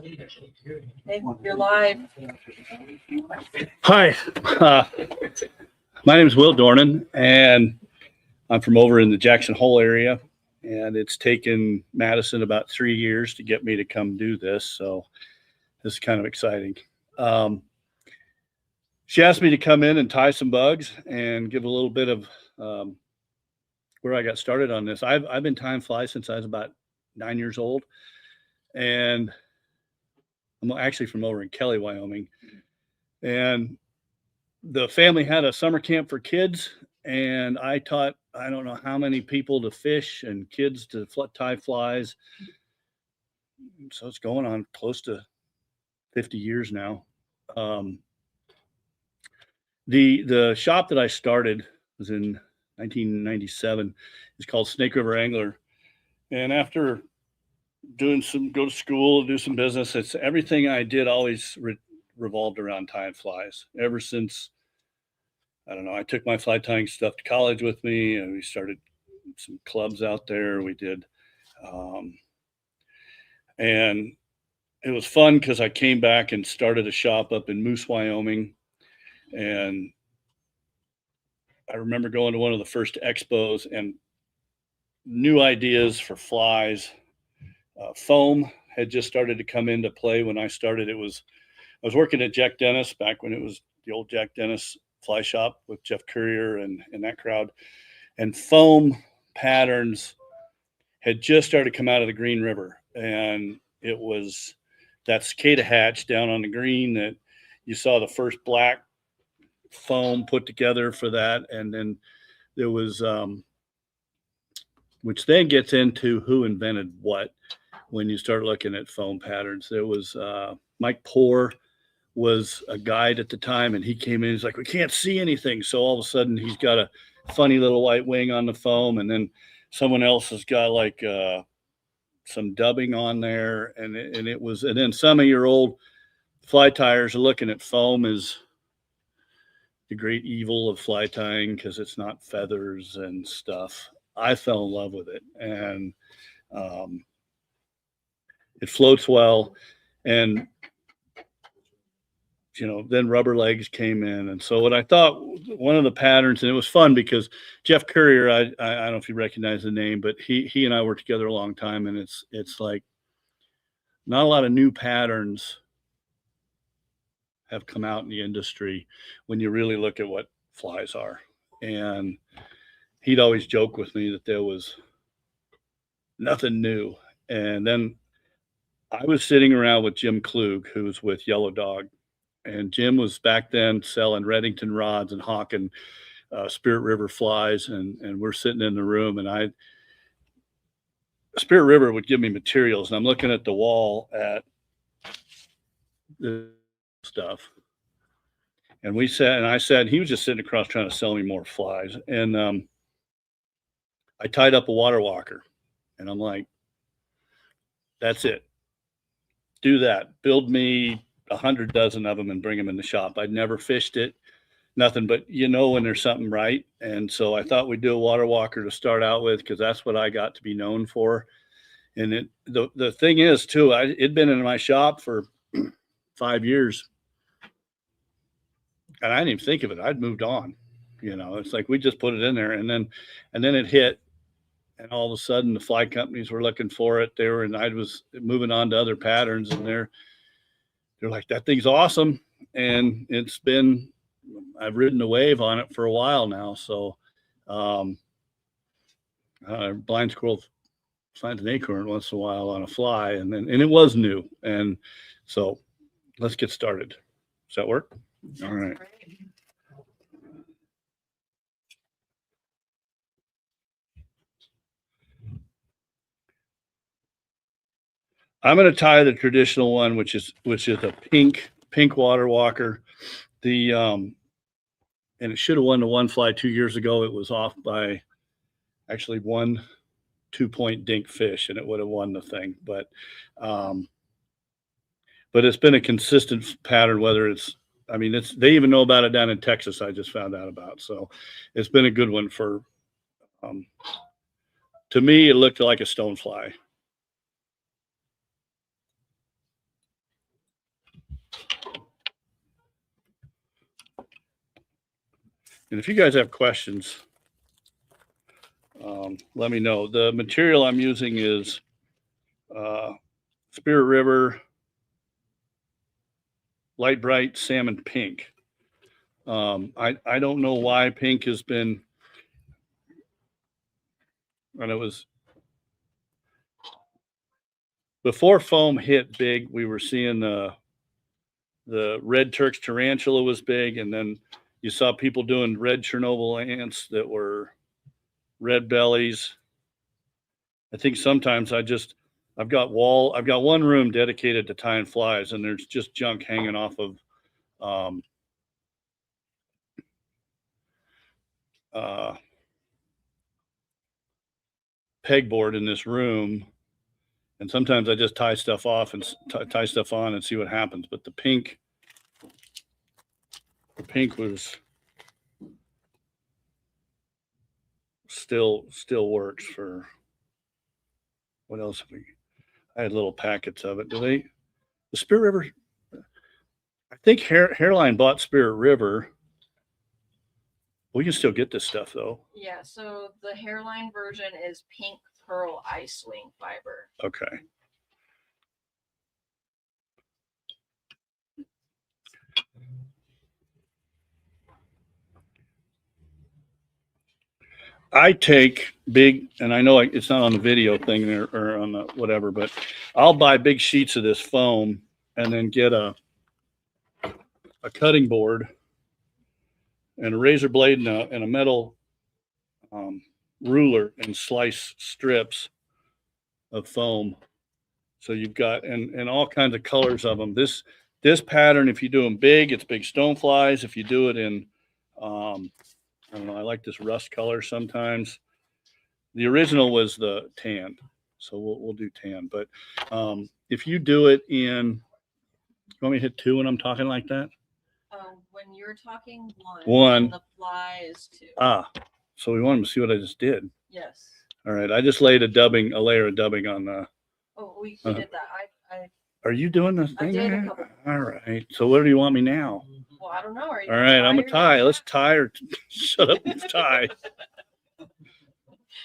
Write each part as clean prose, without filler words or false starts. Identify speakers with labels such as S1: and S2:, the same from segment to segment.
S1: Hey, you're live.
S2: Hi, my name is Will Dornan, and I'm from over in the Jackson Hole area. And it's taken Madison about 3 years to get me to come do this, so this is kind of exciting. She asked me to come in and tie some bugs and give a little bit of where I got started on this. I've been tying flies since I was about 9 years old, and I'm actually from over in Kelly, Wyoming. And the family had a summer camp for kids, and I taught, I don't know how many people to fish and kids to tie flies. So it's going on close to 50 years now. The shop that I started was in 1997. It's called Snake River Angler. And after go to school, do some business, it's everything I did always revolved around tying flies. Ever since, I don't know, I took my fly tying stuff to college with me, and we started some clubs out there. We did, and it was fun because I came back and started a shop up in Moose, Wyoming. And I remember going to one of the first expos and new ideas for flies. Foam had just started to come into play when I started. I was working at Jack Dennis back when it was the old Jack Dennis fly shop with Jeff Courier and that crowd. And foam patterns had just started to come out of the Green River. And it was that cicada hatch down on the green that you saw the first black foam put together for that. And then there was, which then gets into who invented what. When you start looking at foam patterns, there was Mike Poore was a guide at the time, and he came in. He's like, we can't see anything. So all of a sudden, he's got a funny little white wing on the foam, and then someone else has got like some dubbing on there, and then some of your old fly tyers are looking at foam as the great evil of fly tying because it's not feathers and stuff. I fell in love with it, and it floats well, and then rubber legs came in. And so what I thought, one of the patterns, and it was fun because Jeff Courier, I don't know if you recognize the name, but he and I worked together a long time, and it's like not a lot of new patterns have come out in the industry when you really look at what flies are. And he'd always joke with me that there was nothing new. And then I was sitting around with Jim Klug, who was with Yellow Dog, and Jim was back then selling Reddington rods and hawking Spirit River flies, and we're sitting in the room, and Spirit River would give me materials, and I'm looking at the wall at the stuff, and I said, he was just sitting across trying to sell me more flies, and I tied up a water walker, and I'm like, that's it. Do that. Build me 100 dozen of them and bring them in the shop. I'd never fished it, nothing, but when there's something right. And so I thought we'd do a water walker to start out with, because that's what I got to be known for. And the thing is too, it'd been in my shop for 5 years, and I didn't even think of it. I'd moved on. It's like we just put it in there, and then it hit. And all of a sudden, the fly companies were looking for it. And I was moving on to other patterns, and they're like, that thing's awesome. And I've ridden the wave on it for a while now. So, blind squirrel finds an acorn once in a while on a fly, and it was new. And so, let's get started. Does that work? All right. I'm going to tie the traditional one, which is a pink water walker. And it should have won the one fly 2 years ago. It was off by actually 1 2-point dink fish, and it would have won the thing. But it's been a consistent pattern. They even know about it down in Texas. I just found out about. So it's been a good one for. To me, it looked like a stonefly. And if you guys have questions, let me know. The material I'm using is Spirit River Light Bright Salmon Pink. I don't know why pink has been, and it was before foam hit big. We were seeing the red Turk's tarantula was big, and then you saw people doing red Chernobyl ants that were red bellies. I think sometimes I've got one room dedicated to tying flies, and there's just junk hanging off of pegboard in this room. And sometimes I just tie stuff off and tie stuff on and see what happens. But the pink was still works for what else have we? I had little packets of it. The Spirit River? I think Hairline bought Spirit River. We can still get this stuff though.
S1: Yeah, so the Hairline version is pink pearl ice wing fiber.
S2: Okay. I take big, and I know it's not on the video thing or on the whatever, but I'll buy big sheets of this foam and then get a cutting board and a razor blade and a metal ruler and slice strips of foam. So you've got, and all kinds of colors of them. This pattern, if you do them big, it's big stoneflies. If you do it in, I don't know, I like this rust color sometimes. The original was the tan, so we'll do tan. But if you do it in, you want me to hit 2 when I'm talking like that?
S1: When you're talking 1.
S2: 1.
S1: And the fly is 2.
S2: So we want them to see what I just did.
S1: Yes.
S2: All right, I just laid a layer of dubbing on the.
S1: Oh, we did that.
S2: Are you doing this thing?
S1: I did a couple.
S2: All right. So where do you want me now?
S1: Well, I don't know. Are you
S2: all right, I'm a tie. Let's tie or shut up and tie.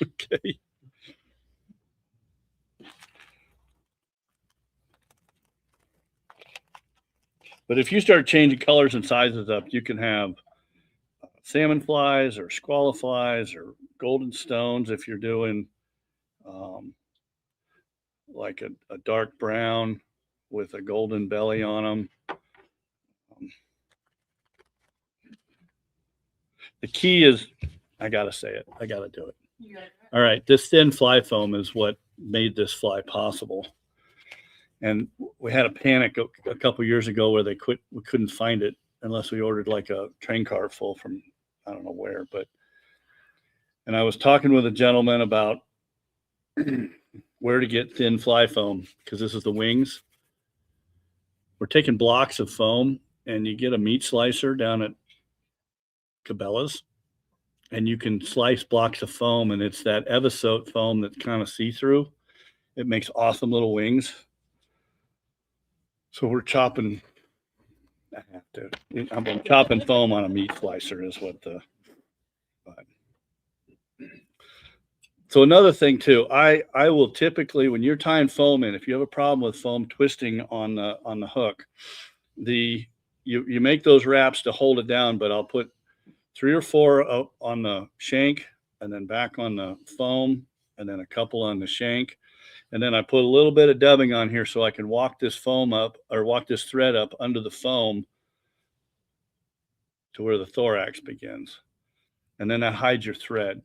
S2: Okay. But if you start changing colors and sizes up, you can have salmon flies or squala flies or golden stones if you're doing like a dark brown with a golden belly on them. The key is, I got to say it. I got to do it. All right. This thin fly foam is what made this fly possible. And we had a panic a couple years ago where we couldn't find it unless we ordered like a train car full from, I don't know where, and I was talking with a gentleman about where to get thin fly foam, because this is the wings. We're taking blocks of foam, and you get a meat slicer down at Cabela's, and you can slice blocks of foam, and it's that Evisote foam that's kind of see-through. It makes awesome little wings. So we're chopping. I'm chopping foam on a meat slicer is what the. So another thing too, I will typically, when you're tying foam in, if you have a problem with foam twisting on the hook, you make those wraps to hold it down, but I'll put 3 or 4 up on the shank, and then back on the foam, and then a couple on the shank. And then I put a little bit of dubbing on here so I can walk this foam up, or walk this thread up under the foam to where the thorax begins. And then that hides your thread.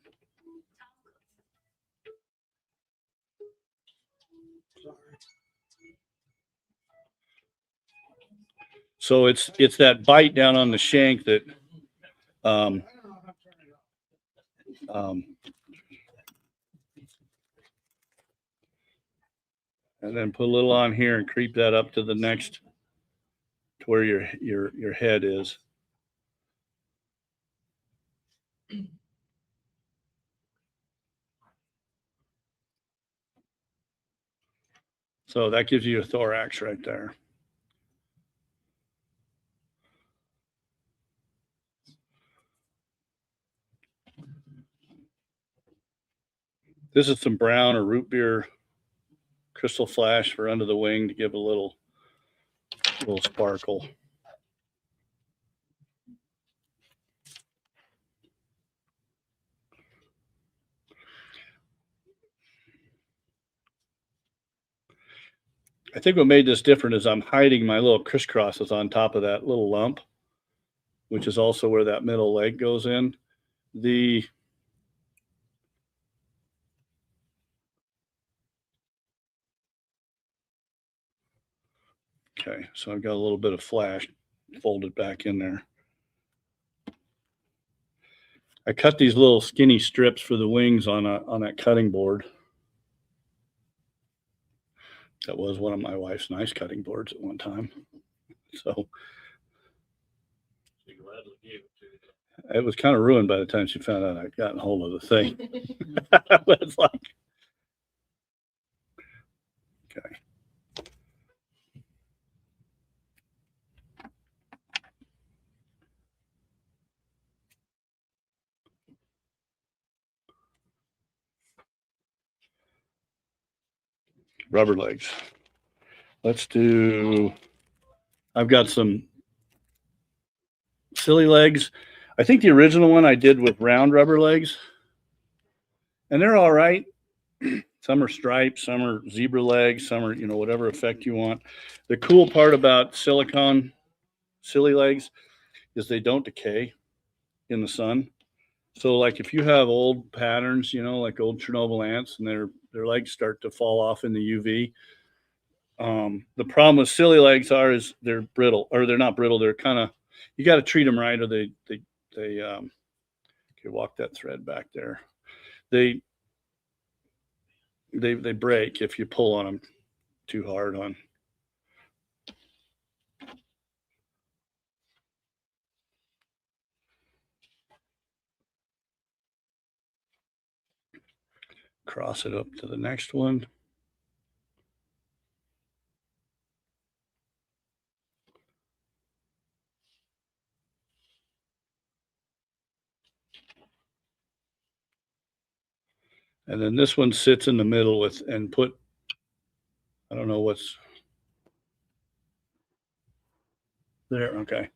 S2: So it's that bite down on the shank that and then put a little on here and creep that up to the next, to where your head is. So that gives you a thorax right there. This is some brown or root beer crystal flash for under the wing to give a little sparkle. I think what made this different is I'm hiding my little crisscrosses on top of that little lump, which is also where that middle leg goes in. Okay, so I've got a little bit of flash folded back in there. I cut these little skinny strips for the wings on that cutting board. That was one of my wife's nice cutting boards at one time. So it was kind of ruined by the time she found out I'd gotten hold of the thing. It's like, okay. Rubber legs. Let's do, I've got some silly legs. I think the original one I did with round rubber legs, and they're all right. Some are striped, some are zebra legs, some are, whatever effect you want. The cool part about silicone silly legs is they don't decay in the sun. So like if you have old patterns, like old Chernobyl ants, and their legs start to fall off in the UV. The problem with silly legs is they're brittle, or they're not brittle. They're kind of, you got to treat them right, or they okay, walk that thread back there. They break if you pull on them too hard on. Cross it up to the next one. And then this one sits in the middle I don't know what's there. Okay.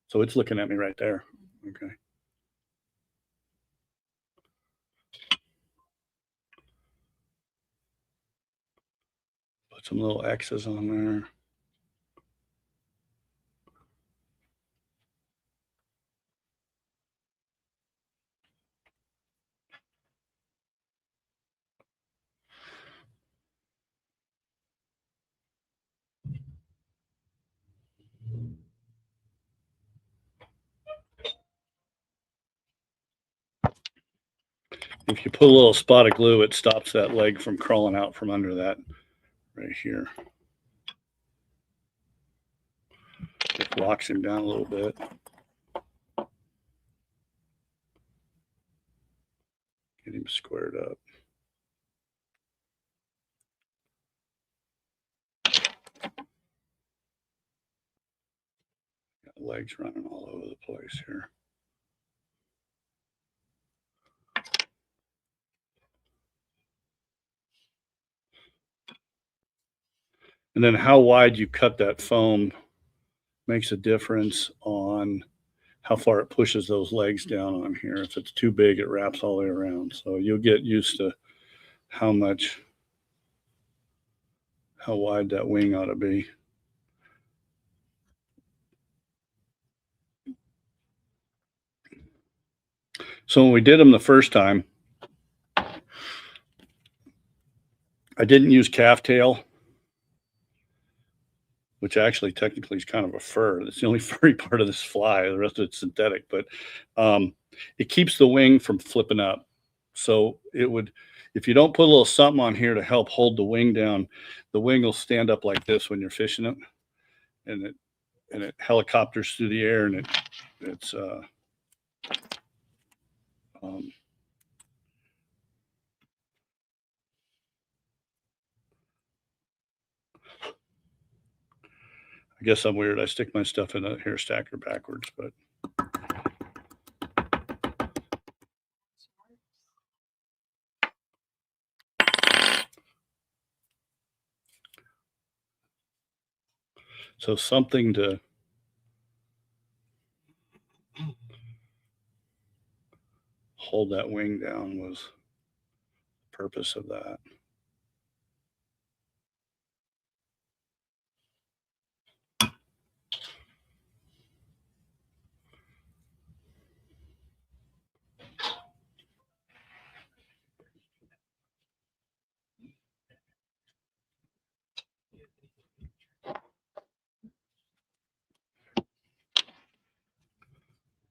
S2: So it's looking at me right there. Okay. Put some little X's on there. If you put a little spot of glue, it stops that leg from crawling out from under that right here. It locks him down a little bit. Get him squared up. Got legs running all over the place here. And then how wide you cut that foam makes a difference on how far it pushes those legs down on here. If it's too big, it wraps all the way around. So you'll get used to how wide that wing ought to be. So when we did them the first time, I didn't use calf tail, which actually technically is kind of a fur. That's the only furry part of this fly. The rest of it's synthetic, but it keeps the wing from flipping up. So if you don't put a little something on here to help hold the wing down, the wing will stand up like this when you're fishing it, and it helicopters through the air, and it's I guess I'm weird. I stick my stuff in a hair stacker backwards, but So something to hold that wing down was the purpose of that.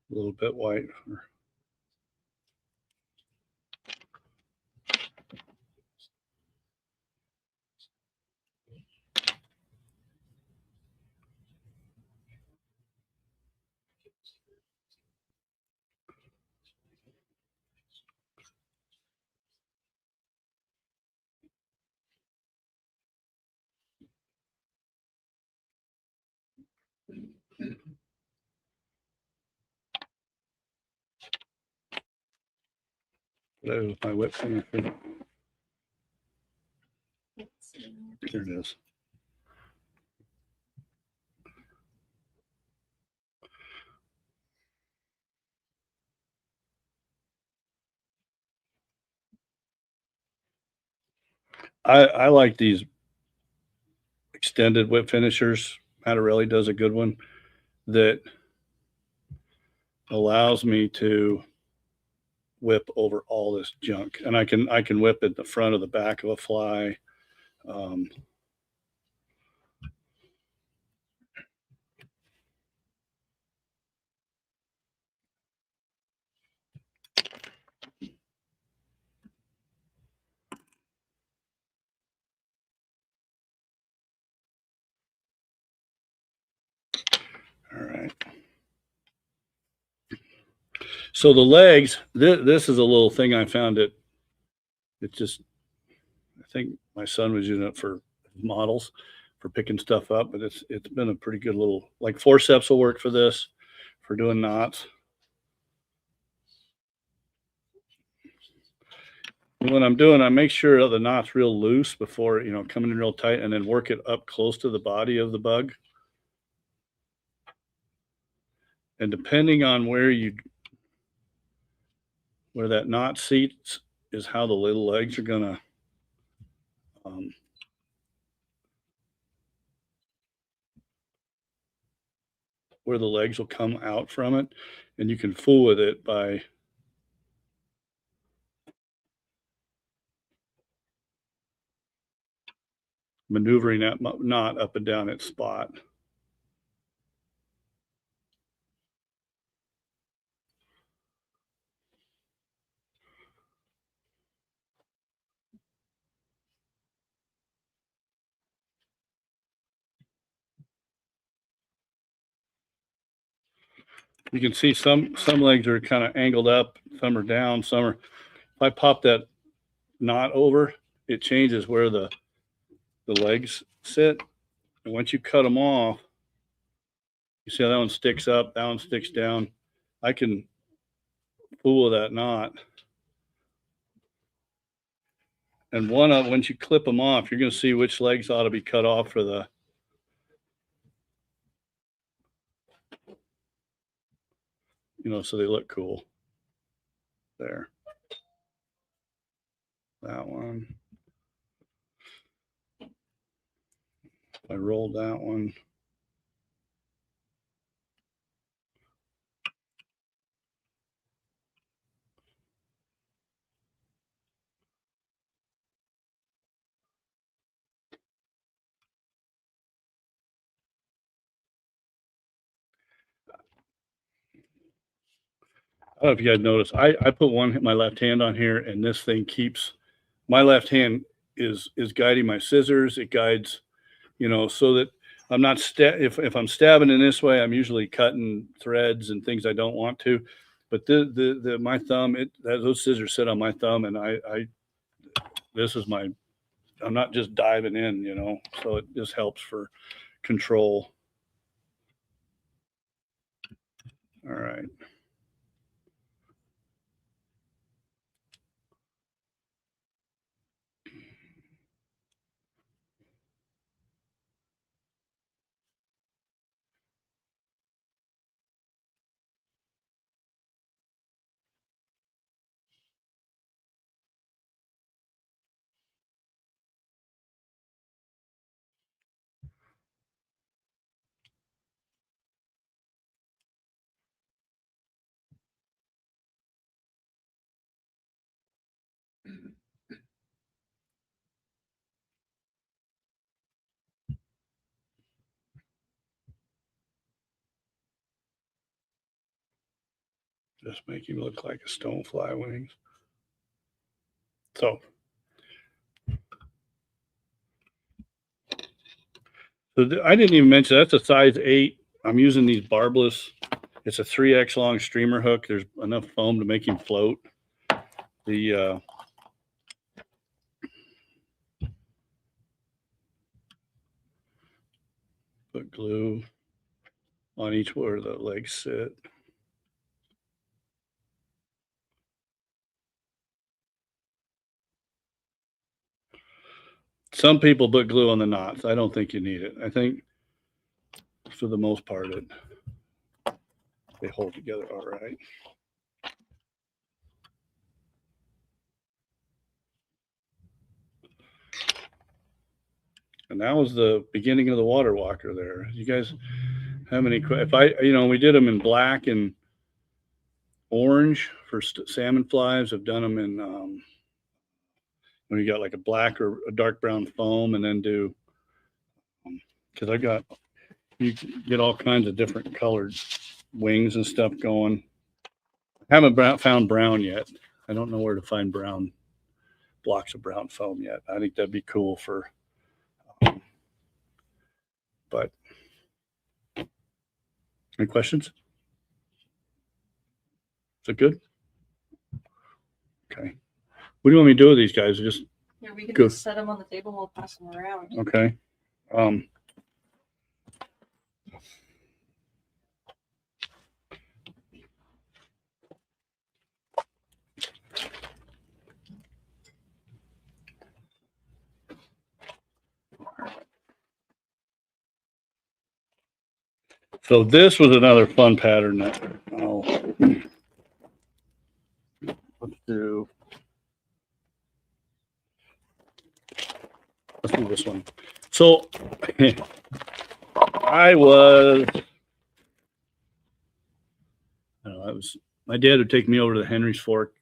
S2: A little bit white. That was my whip finisher. There it is. I like these extended whip finishers. Mattarelli does a good one that allows me to whip over all this junk, and I can whip at the front of the back of a fly. All right. So the legs, this is a little thing I found it just, I think my son was using it for models for picking stuff up, but it's been a pretty good little, like forceps will work for this, for doing knots. And when I'm doing, I make sure the knot's real loose before, coming in real tight, and then work it up close to the body of the bug. And depending on where that knot seats is how the little legs are gonna where the legs will come out from it, and you can fool with it by maneuvering that knot up and down its spot. You can see some legs are kind of angled up, some are down, some are. If I pop that knot over, it changes where the legs sit. And once you cut them off, you see how that one sticks up, that one sticks down. I can fool with that knot. And once you clip them off, you're going to see which legs ought to be cut off for the. So they look cool. There. That one. I rolled that one. I don't know if you guys noticed. I put my left hand on here, and this thing keeps my left hand is guiding my scissors. It guides, so that I'm not if I'm stabbing in this way, I'm usually cutting threads and things I don't want to. But my thumb, those scissors sit on my thumb, and this is I'm not just diving in, so it just helps for control. All right. Just make him look like a stonefly wings. So I didn't even mention that's a size 8. I'm using these barbless. It's a 3X long streamer hook. There's enough foam to make him float. The put glue on each where the legs sit. Some people put glue on the knots. I don't think you need it. I think for the most part they hold together all right. And that was the beginning of the water walker there. You guys have any, if we did them in black and orange for salmon flies. I've done them in, when you got like a black or a dark brown foam, and then do, because you get all kinds of different colored wings and stuff going. I haven't found brown yet. I don't know where to find brown blocks of brown foam yet. I think that'd be cool for, but any questions? Is that good? Okay. What do you want me to do with these guys? Just
S1: Yeah, we can
S2: go.
S1: just set them on the table. We'll pass them around.
S2: Okay. So this was another fun pattern that let's do this one. So my dad would take me over to the Henry's Fork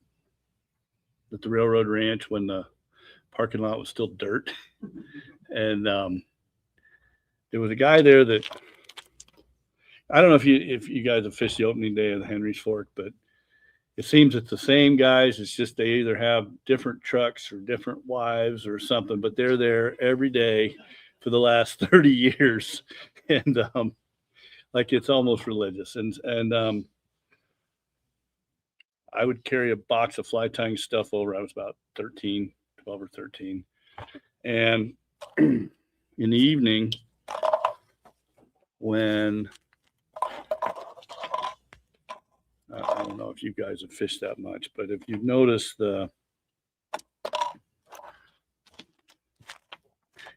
S2: at the railroad ranch when the parking lot was still dirt. And there was a guy there that, I don't know if you guys have fished the opening day of the Henry's Fork, but it seems it's the same guys. It's just they either have different trucks or different wives or something, but they're there every day for the last 30 years. And like it's almost religious. And I would carry a box of fly tying stuff over. I was about 12 or 13. And in the evening, when I don't know if you guys have fished that much, but if you've noticed in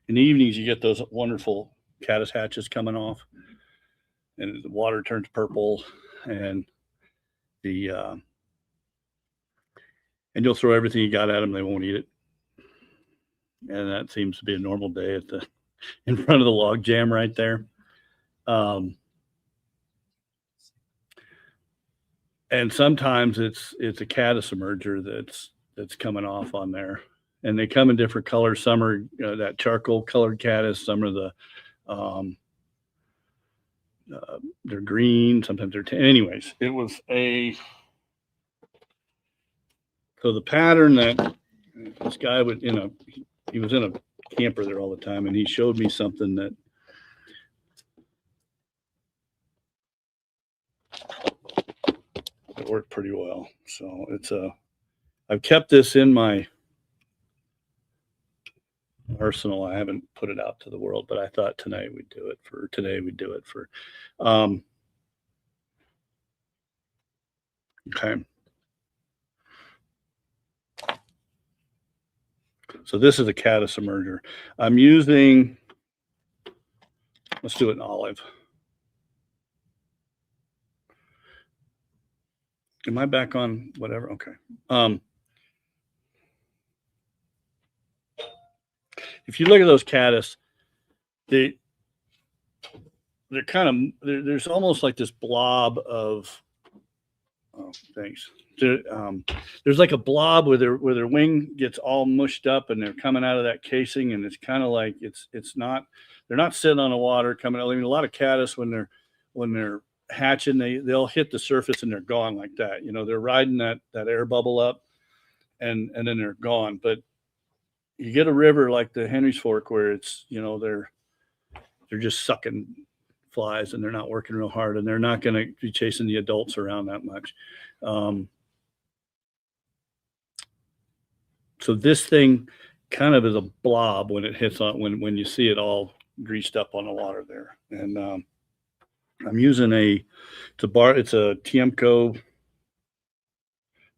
S2: the evenings, you get those wonderful caddis hatches coming off and the water turns purple and and you'll throw everything you got at them. They won't eat it. And that seems to be a normal day in front of the log jam right there. And sometimes it's a caddis emerger that's coming off on there, and they come in different colors. Some are that charcoal colored caddis. Some are they're green. Sometimes they're anyways. It was so the pattern that this guy would he was in a camper there all the time, and he showed me something that it worked pretty well. So I've kept this in my arsenal. I haven't put it out to the world, but I thought tonight we'd do it for okay. So this is a caddis emerger. I'm using, let's do it in olive. Am I back on whatever? Okay. If you look at those caddis, they're kind of, there's almost like this blob of, oh, thanks. There's like a blob where their wing gets all mushed up and they're coming out of that casing, and it's kind of like they're not sitting on the water coming out. I mean, a lot of caddis when they're hatching, they'll hit the surface and they're gone like that. You know, they're riding that air bubble up and then they're gone. But you get a river like the Henry's Fork where it's, you know, they're just sucking flies and they're not working real hard and they're not going to be chasing the adults around that much. So this thing kind of is a blob when it hits on, when you see it all greased up on the water there. And I'm using it's a Tiemco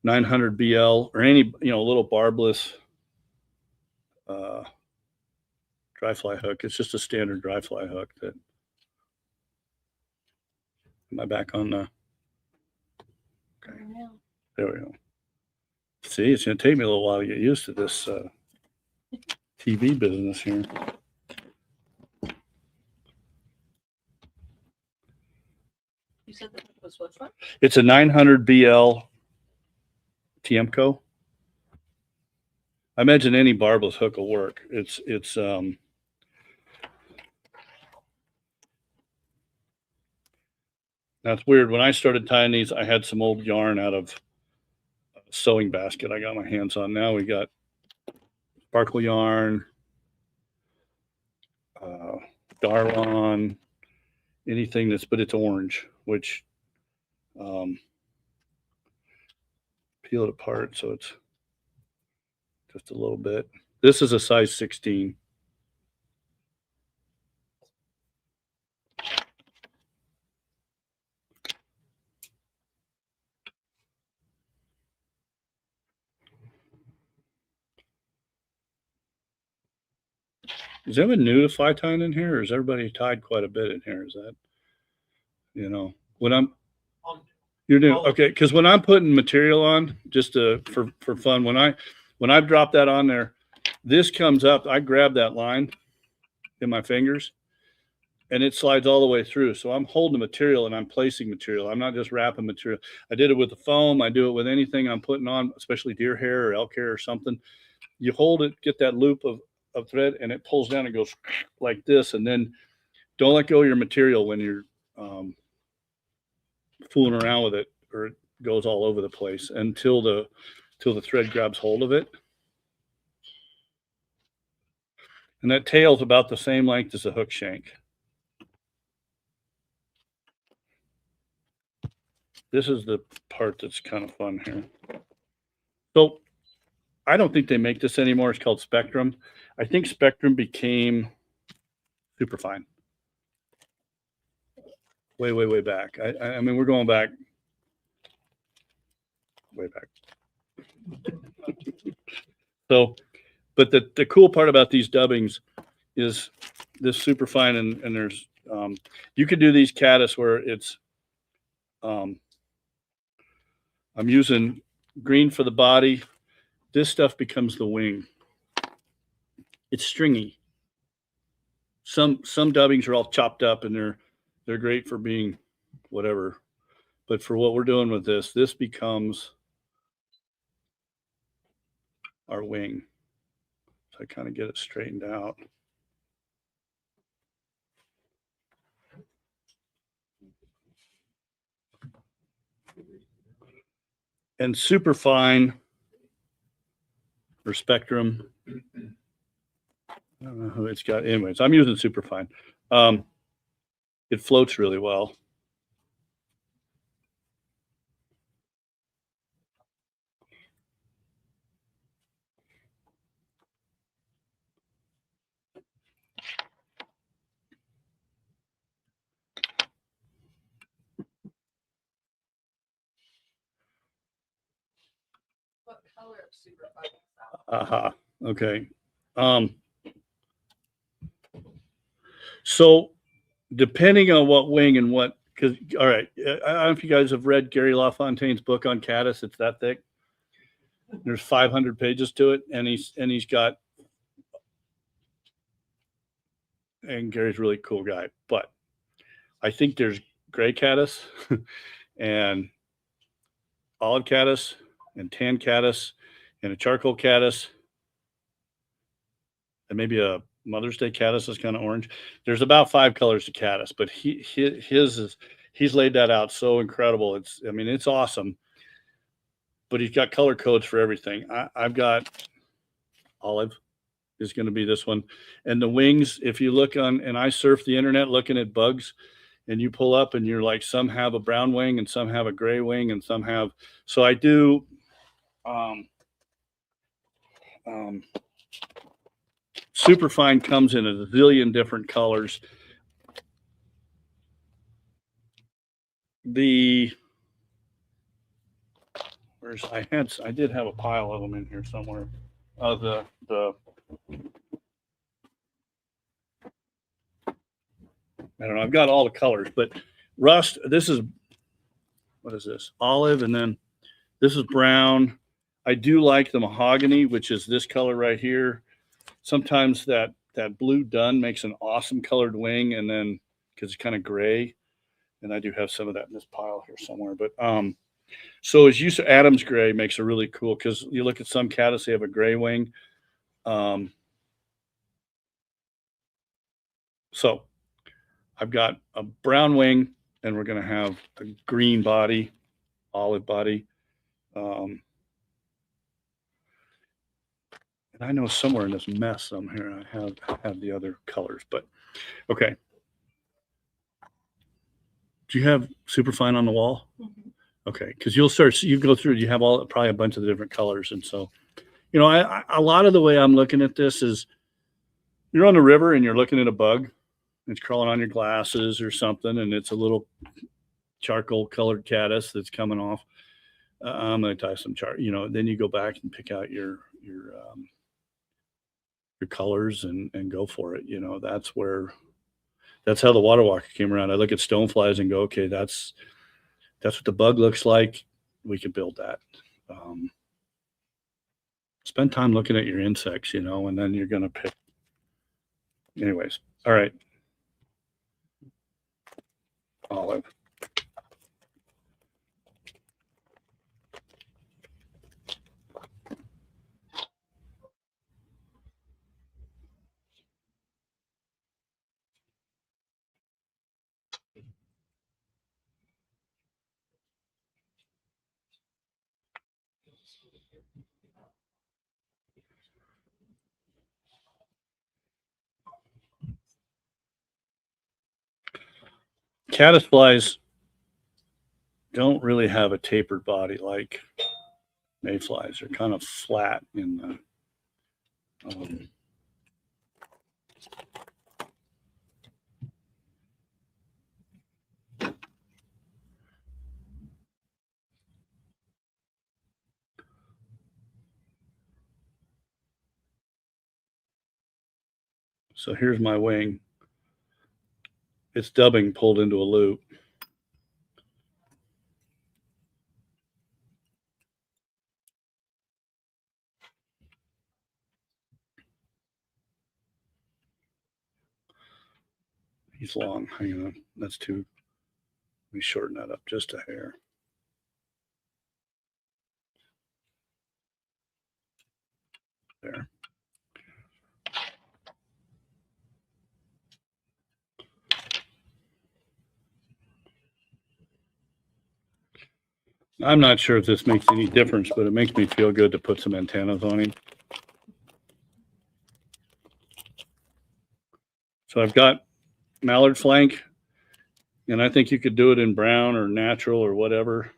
S2: 900 BL or any, you know, little barbless dry fly hook. It's just a standard dry fly hook. That am I back on the? Okay, there we go. See, it's going to take me a little while to get used to this TV business here.
S1: You said that was which one?
S2: It's a 900 BL Tiemco. I imagine any barbless hook will work. It's that's weird. When I started tying these, I had some old yarn out of a sewing basket I got my hands on. Now we got sparkle yarn, Darlon, anything but it's orange, which peel it apart so it's just a little bit. This is a size 16. Is anyone new to fly tying in here, or is everybody tied quite a bit in here? Is that, you know, when you're new, okay? Because when I'm putting material on, just for fun, when I drop that on there, this comes up. I grab that line in my fingers, and it slides all the way through. So I'm holding the material and I'm placing material. I'm not just wrapping material. I did it with the foam. I do it with anything I'm putting on, especially deer hair or elk hair or something. You hold it, get that loop of thread, and it pulls down and goes like this. And then don't let go of your material when you're fooling around with it, or it goes all over the place until the thread grabs hold of it. And that tail's about the same length as a hook shank. This is the part that's kind of fun here. So I don't think they make this anymore. It's called Spectrum. I think Spectrum became Superfine. Way back. I mean, we're going back way back. So, but the cool part about these dubbings is this Superfine, and there's you could do these caddis where it's I'm using green for the body. This stuff becomes the wing. It's stringy. Some dubbings are all chopped up and they're great for being whatever. But for what we're doing with this becomes our wing. So I kind of get it straightened out. And Superfine or Spectrum, I don't know who it's got. Anyways, I'm using Superfine. It floats really well.
S1: What color of Superfine is that?
S2: Aha. Okay. So depending on what wing and what, because all right, I don't know if you guys have read Gary LaFontaine's book on caddis. It's that thick. There's 500 pages to it, and he's got, and Gary's a really cool guy. But I think there's gray caddis and olive caddis and tan caddis and a charcoal caddis and maybe a Mother's Day caddis is kind of orange. There's about 5 colors of caddis, but his He's laid that out so incredible. I mean, it's awesome. But he's got color codes for everything. I've got olive is going to be this one. And the wings, if you look on, and I surf the internet looking at bugs, and you pull up and you're like, some have a brown wing and some have a gray wing and some have, so I do, Superfine comes in a zillion different colors. I did have a pile of them in here somewhere. I don't know. I've got all the colors, but rust. What is this? Olive, and then this is brown. I do like the mahogany, which is this color right here. Sometimes that blue dun makes an awesome colored wing, and then because it's kind of gray, and I do have some of that in this pile here somewhere. But so as you said, Adam's gray makes a really cool, because you look at some caddis, they have a gray wing. So I've got a brown wing, and we're going to have a green body, olive body. And I know somewhere in this mess here I have the other colors, but okay. Do you have Superfine on the wall?
S1: Mm-hmm.
S2: Okay, because you go through, you have probably a bunch of the different colors, and so, you know, a lot of the way I'm looking at this is, you're on the river and you're looking at a bug, it's crawling on your glasses or something, and it's a little charcoal colored caddis that's coming off. I'm going to tie some then you go back and pick out your colors and go for it. You know, that's how the water walker came around. I look at stoneflies and go, okay, that's what the bug looks like. We could build that. Spend time looking at your insects, and then you're going to pick. Anyways, all right. Olive. Caddisflies don't really have a tapered body like mayflies. They're kind of flat in the. So here's my wing. It's dubbing pulled into a loop. He's long. Hang on. That's too. Let me shorten that up just a hair. There. I'm not sure if this makes any difference, but it makes me feel good to put some antennas on him. So I've got mallard flank, and I think you could do it in brown or natural or whatever.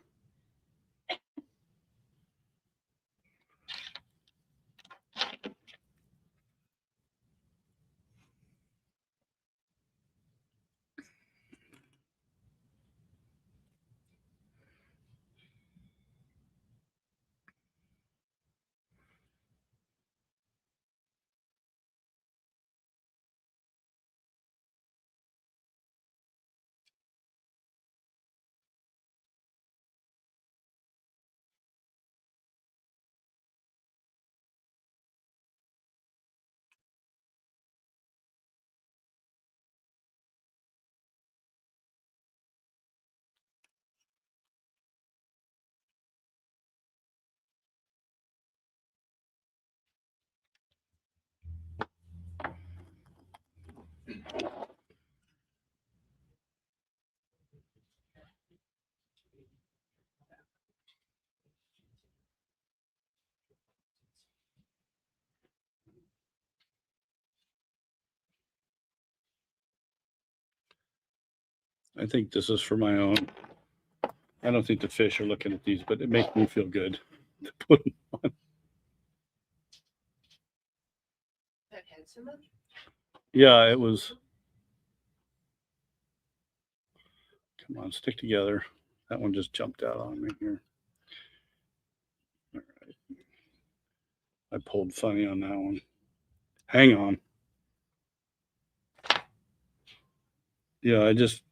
S2: I think this is for my own. I don't think the fish are looking at these, but it makes me feel good to put them on.
S1: That had so much.
S2: Yeah, it was. Come on, stick together. That one just jumped out on me here. All right. I pulled funny on that one. Hang on. Yeah, I just.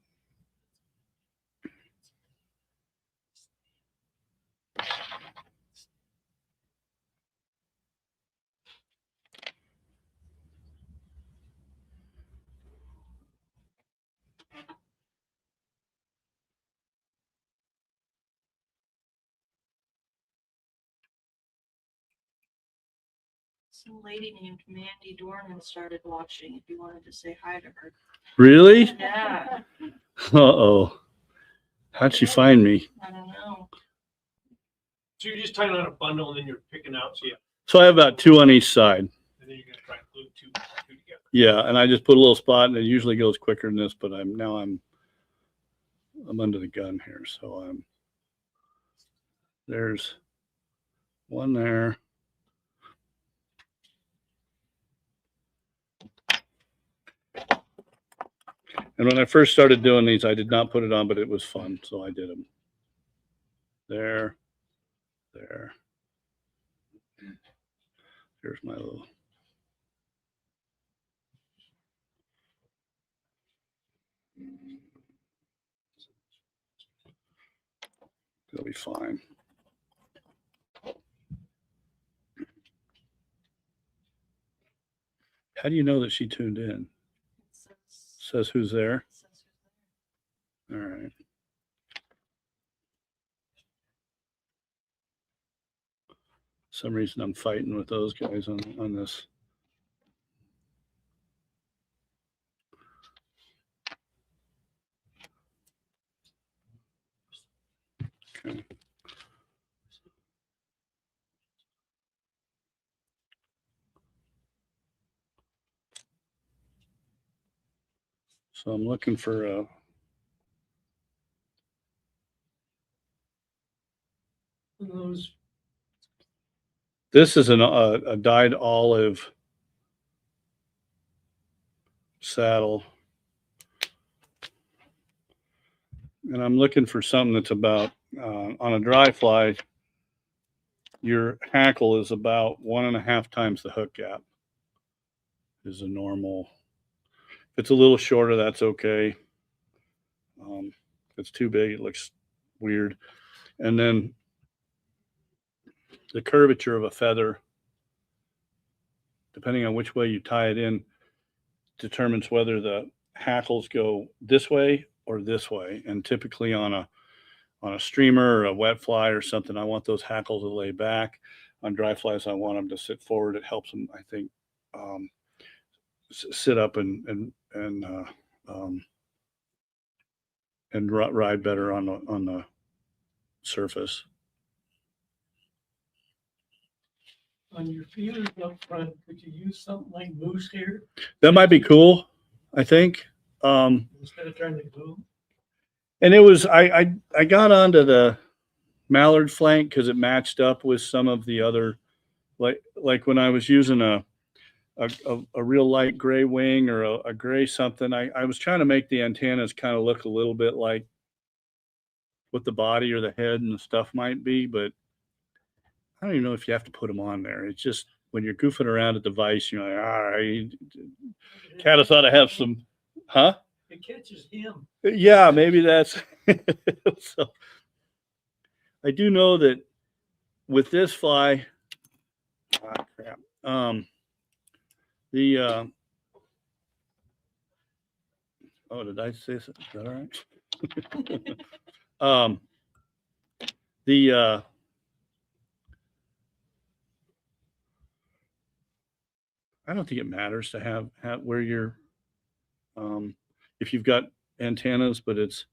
S1: Some lady named Mandy Dornan started watching. If you wanted to say hi to her.
S2: Really?
S1: Yeah.
S2: Uh-oh. How'd she find me?
S1: I don't know.
S3: So you're just tying on a bundle and then you're picking out.
S2: So I have about 2 on each side.
S3: And then you're gonna try and glue two together.
S2: Yeah, and I just put a little spot, and it usually goes quicker than this. But I'm under the gun here, so there's one there. And when I first started doing these, I did not put it on, but it was fun, so I did them. There. Here's my little. It'll be fine. How do you know that she tuned in? Says who's there? All right. Some reason I'm fighting with those guys on this. Okay. So I'm looking for a.
S3: Those.
S2: This is a dyed olive saddle. And I'm looking for something that's about, on a dry fly, your hackle is about 1.5 times the hook gap is a normal. If it's a little shorter, that's okay. If it's too big, it looks weird. And then the curvature of a feather, depending on which way you tie it in, determines whether the hackles go this way or this way. And typically on a streamer or a wet fly or something, I want those hackles to lay back. On dry flies, I want them to sit forward. It helps them, I think, sit up and ride better on the surface.
S3: On your feelers up front, could you use something like moose hair
S2: That might be cool, I think.
S3: instead of trying to glue?
S2: And it was I got onto the mallard flank because it matched up with some of the other, like when I was using a real light gray wing or a gray something. I was trying to make the antennas kind of look a little bit like what the body or the head and the stuff might be, but I don't even know if you have to put them on there. It's just when you're goofing around at the vise, you're like, all right, caddis ought to have some, huh?
S3: It catches him.
S2: Yeah, maybe that's. So I do know that with this fly, crap. The oh, did I say so? Is that all right? The I don't think it matters to have where you're if you've got antennas, but it's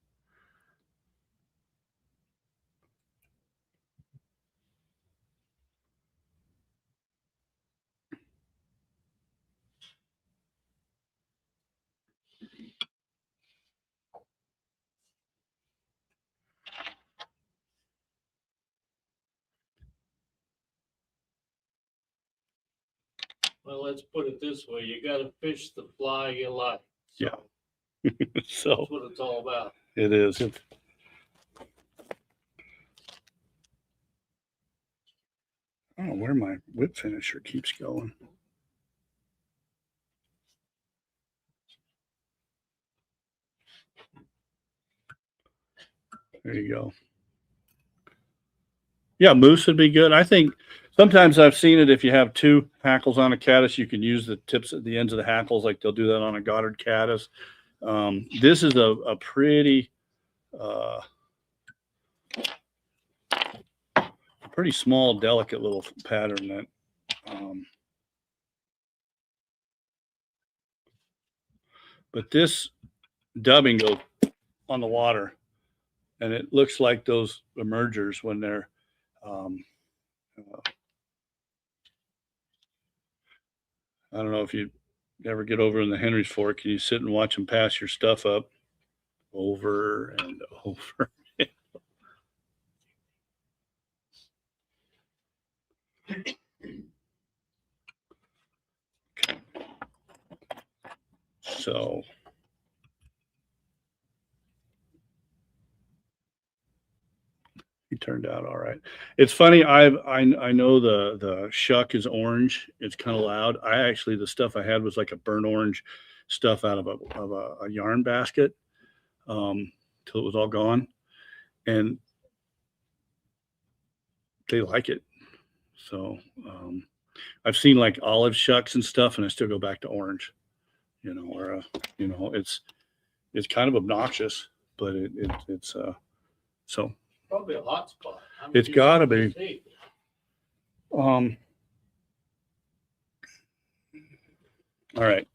S3: Well, let's put it this way, you gotta fish the fly you like. So
S2: Yeah. So
S3: that's what it's all about.
S2: it is. I don't know where my whip finisher keeps going. There you go. Yeah, moose would be good. I think sometimes I've seen it if you have two hackles on a caddis, you can use the tips at the ends of the hackles, like they'll do that on a Goddard caddis. This is a pretty pretty small, delicate little pattern that but this dubbing goes on the water, and it looks like those emergers when they're I don't know if you ever get over in the Henry's Fork and you sit and watch them pass your stuff up over and over. So he turned out all right. It's funny. I know the shuck is orange. It's kind of loud. The stuff I had was like a burnt orange stuff out of a yarn basket till it was all gone, and they like it. So I've seen like olive shucks and stuff, and I still go back to orange. Or it's kind of obnoxious, but it's so
S3: Probably a hot spot.
S2: it's got to be. All right,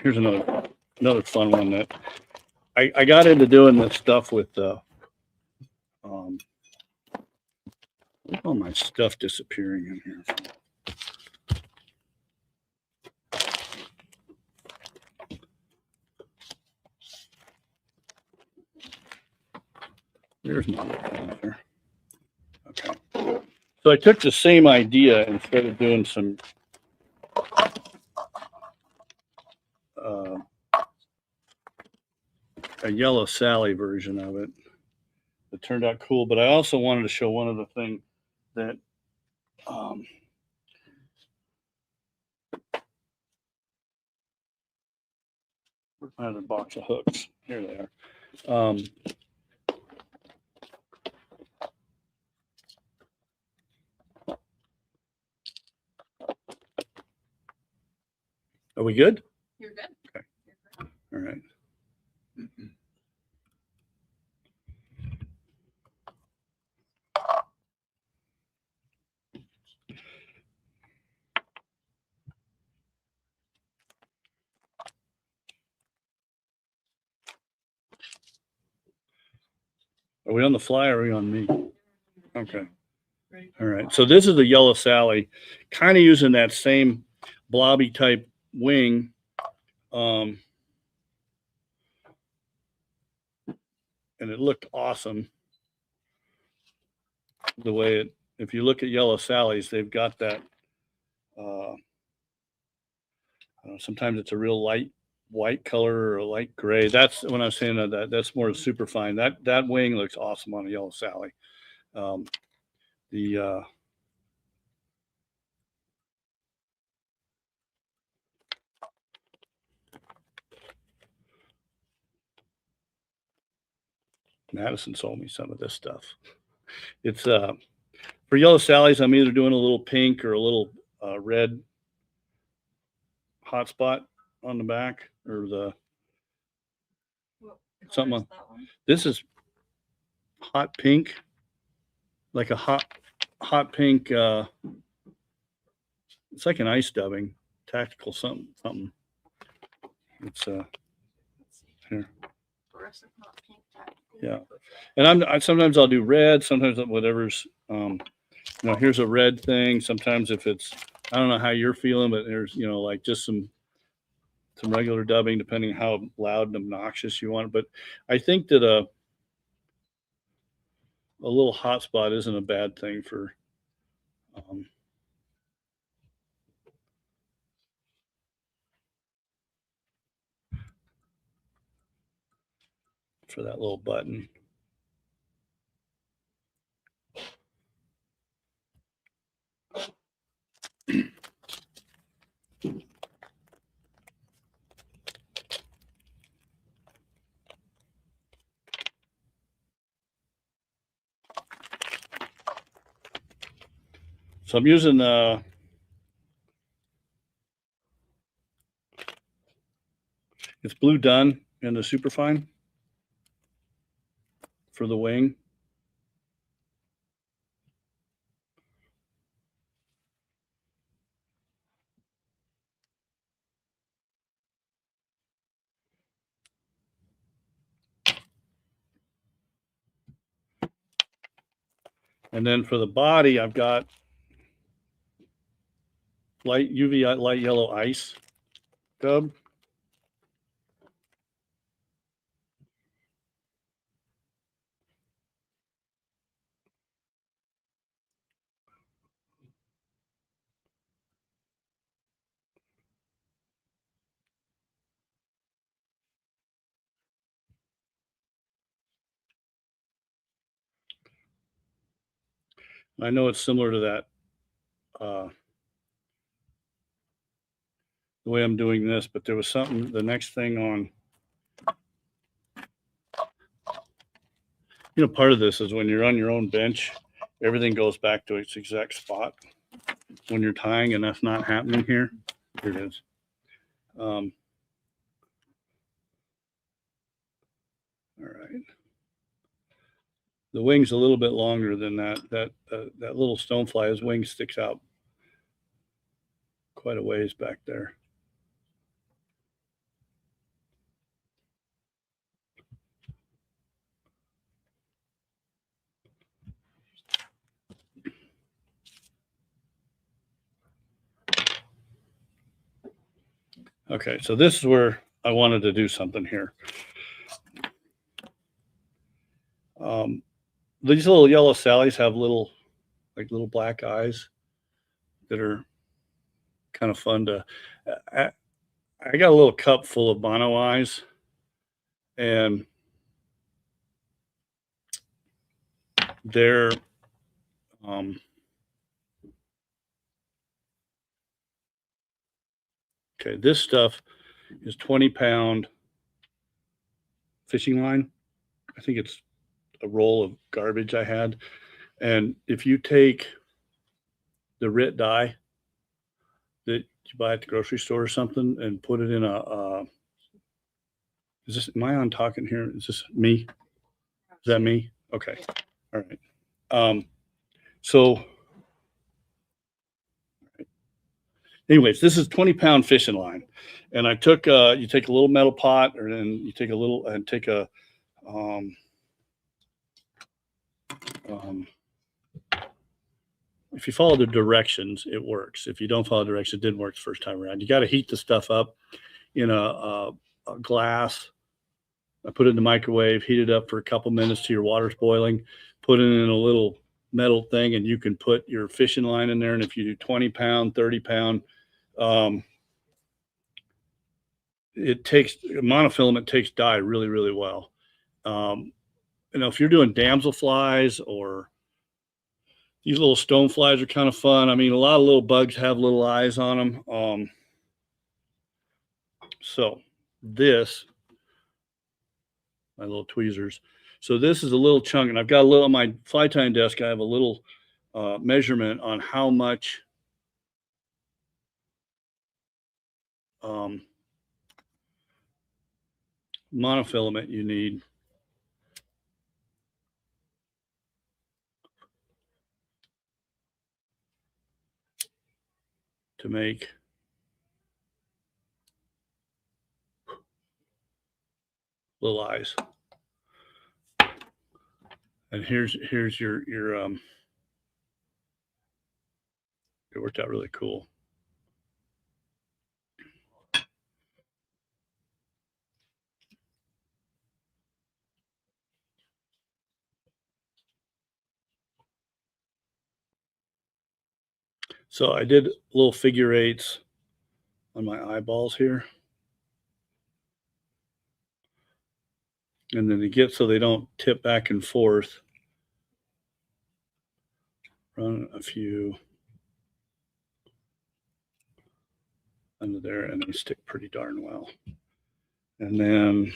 S2: here's another fun one that I got into doing this stuff with. Look at all my stuff disappearing in here. There's my there. Okay. So I took the same idea and started doing some a Yellow Sally version of it. It turned out cool, but I also wanted to show one other thing that where's my other box of hooks? Here they are. Are we good?
S1: You're good.
S2: Okay. All right. Are we on the fly or are we on me? Okay. All right. So this is the Yellow Sally, kind of using that same blobby type wing. And it looked awesome the way if you look at Yellow Sallies, they've got that. Sometimes it's a real light white color or a light gray. That's when I was saying that's more super fine. That wing looks awesome on a Yellow Sally. The Madison sold me some of this stuff. It's for Yellow Sallies, I'm either doing a little pink or a little red hot spot on the back or the something on, this is hot pink, like a hot pink it's like an ice dubbing, tactical something. It's here. Yeah, and I sometimes I'll do red, sometimes whatever's here's a red thing. Sometimes if it's I don't know how you're feeling, but there's like just some regular dubbing depending how loud and obnoxious you want it. But I think that a little hot spot isn't a bad thing for for that little button. So I'm using it's Blue Dun in the Superfine for the wing. And then for the body, I've got light UV light yellow ice dub. I know it's similar to that, the way I'm doing this, but there was something, the next thing on, part of this is when you're on your own bench, everything goes back to its exact spot when you're tying, and that's not happening here. Here it is. All right. The wing's a little bit longer than that. That little stonefly's wing sticks out quite a ways back there. Okay, so this is where I wanted to do something here. These little yellow Sallies have little black eyes that are kind of fun to. I got a little cup full of mono eyes, and they're okay. This stuff is 20-pound fishing line. I think it's a roll of garbage I had. And if you take the RIT dye that you buy at the grocery store or something and put it in am I on talking here? Is this me? Is that me? Okay. All right. So anyways, this is 20-pound fishing line. And I took, you take a little metal pot, or then you take a little, and take a, if you follow the directions, it works. If you don't follow directions, it didn't work the first time around. You got to heat the stuff up in a glass. I put it in the microwave, heat it up for a couple minutes till your water's boiling, put it in a little metal thing, and you can put your fishing line in there. And if you do 20-pound, 30-pound, it takes monofilament takes dye really, really well. If you're doing damsel flies, or these little stone flies are kind of fun. I mean, a lot of little bugs have little eyes on them. So this, my little tweezers. So this is a little chunk, and I've got a little on my fly tying desk. I have a little measurement on how much monofilament you need to make little eyes. And here's your it worked out really cool. So I did little figure eights on my eyeballs here. And then to get so they don't tip back and forth, run a few under there, and they stick pretty darn well. And then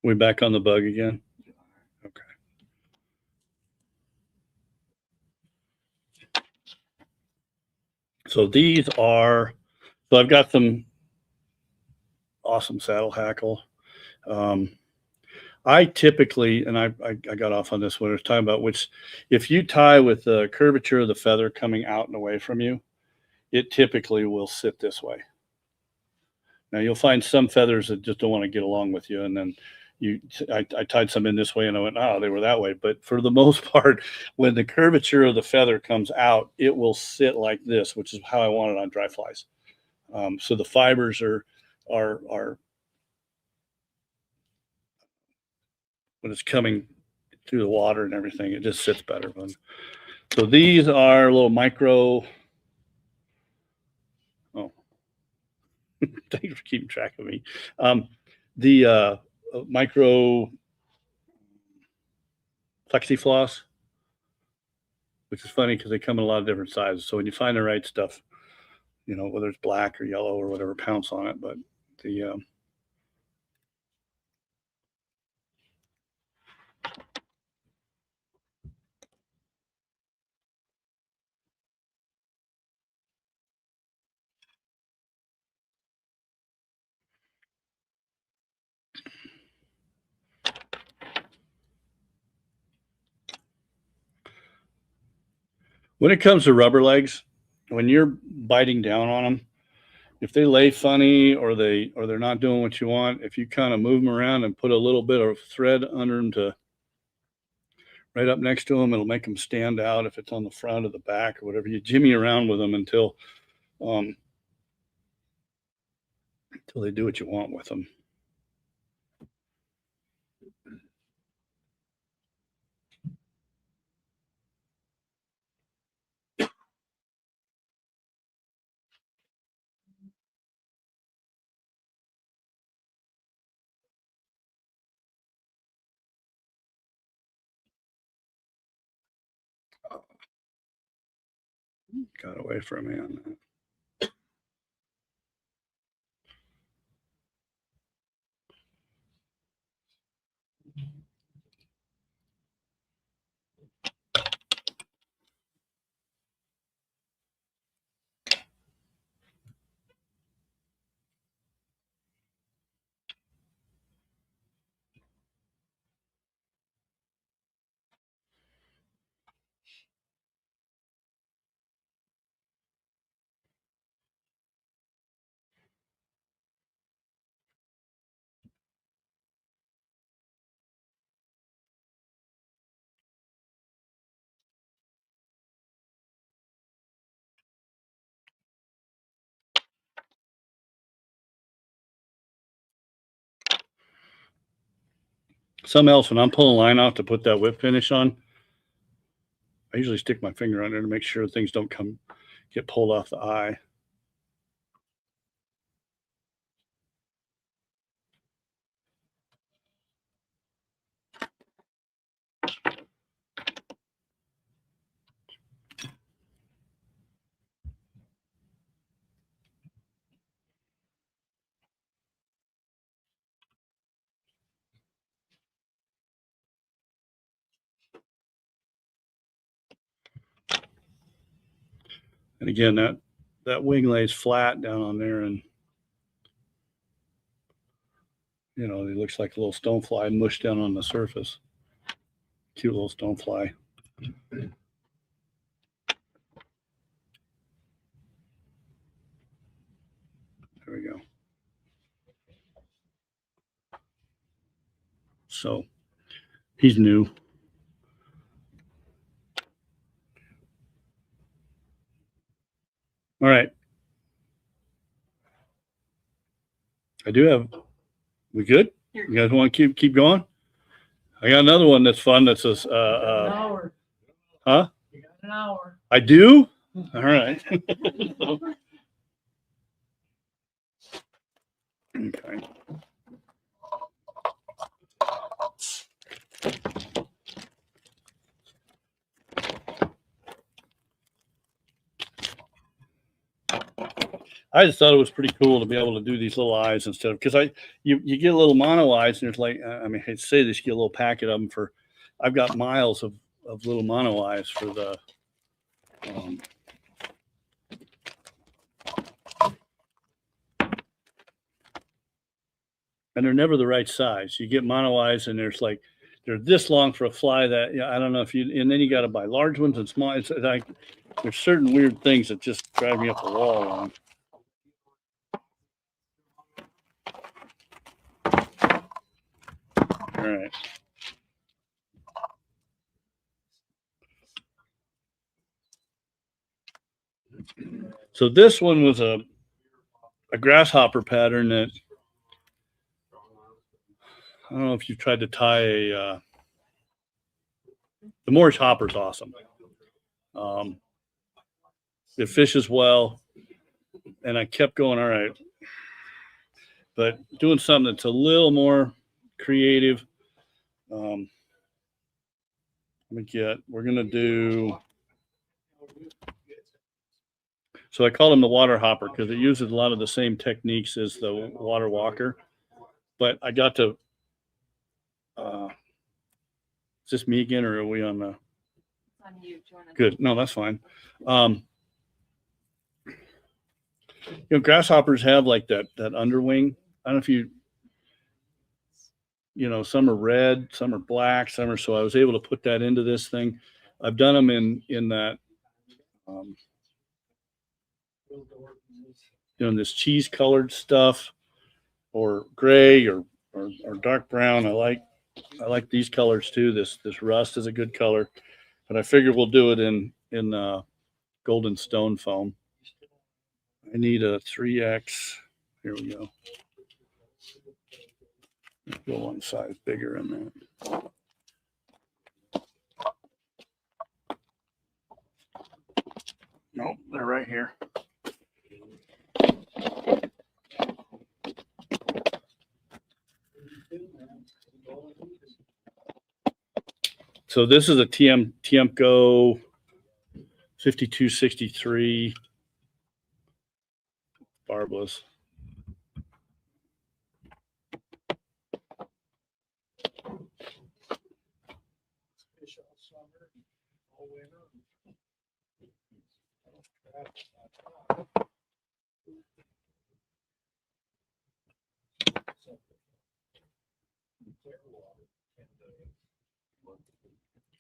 S2: we back on the bug again. Okay. So these are, so I've got some awesome saddle hackle. I typically, and I got off on this when I was talking about which, if you tie with the curvature of the feather coming out and away from you, it typically will sit this way. Now you'll find some feathers that just don't want to get along with you, and then I tied some in this way, and I went, oh, they were that way. But for the most part, when the curvature of the feather comes out, it will sit like this, which is how I want it on dry flies. So the fibers are when it's coming through the water and everything, it just sits better. So these are little micro. Oh, thanks for keeping track of me. The micro plexi floss, which is funny because they come in a lot of different sizes. So when you find the right stuff, you know, whether it's black or yellow or whatever, pounce on it. But the when it comes to rubber legs, when you're biting down on them, if they lay funny or they're not doing what you want, if you kind of move them around and put a little bit of thread under them to right up next to them, it'll make them stand out. If it's on the front or the back or whatever, you jimmy around with them until they do what you want with them. Got away from me on that. Something else, when I'm pulling line off to put that whip finish on, I usually stick my finger on there to make sure things don't get pulled off the eye. And again, that wing lays flat down on there, and you know, it looks like a little stonefly mushed down on the surface. Cute little stonefly. There we go. So He's new. All right. I do have. We good? You guys want to keep going? I got another one that's fun. That's a.
S3: An hour.
S2: Huh?
S3: You got an hour.
S2: I do. All right. Okay. I just thought it was pretty cool to be able to do these little eyes instead of, because you get little mono eyes and there's like, I mean, I hate to say this, you get a little packet of them for, I've got miles of little mono eyes for the, and they're never the right size. You get mono eyes and there's like, they're this long for a fly that, yeah, I don't know if you, and then you got to buy large ones and small. It's like, there's certain weird things that just drive me up the wall on. All right. So this one was a grasshopper pattern that, I don't know if you've tried to tie a, the Moorish hopper is awesome. It fishes well, and I kept going, all right, but doing something that's a little more creative. We're gonna do, so I call him the water hopper because it uses a lot of the same techniques as the water walker, but I got to, is this me again, or are we on the?
S1: On you,
S2: Good. No, that's fine. You know, grasshoppers have like that underwing. I don't know if you know, some are red, some are black, some are, so I was able to put that into this thing. I've done them in that, you know, this cheese colored stuff or gray or dark brown. I like these colors too. This rust is a good color, but I figure we'll do it in golden stone foam. I need a 3X. Here we go. Go one size bigger in that. Nope, they're right here. So this is a Tiemco 5263 barbless.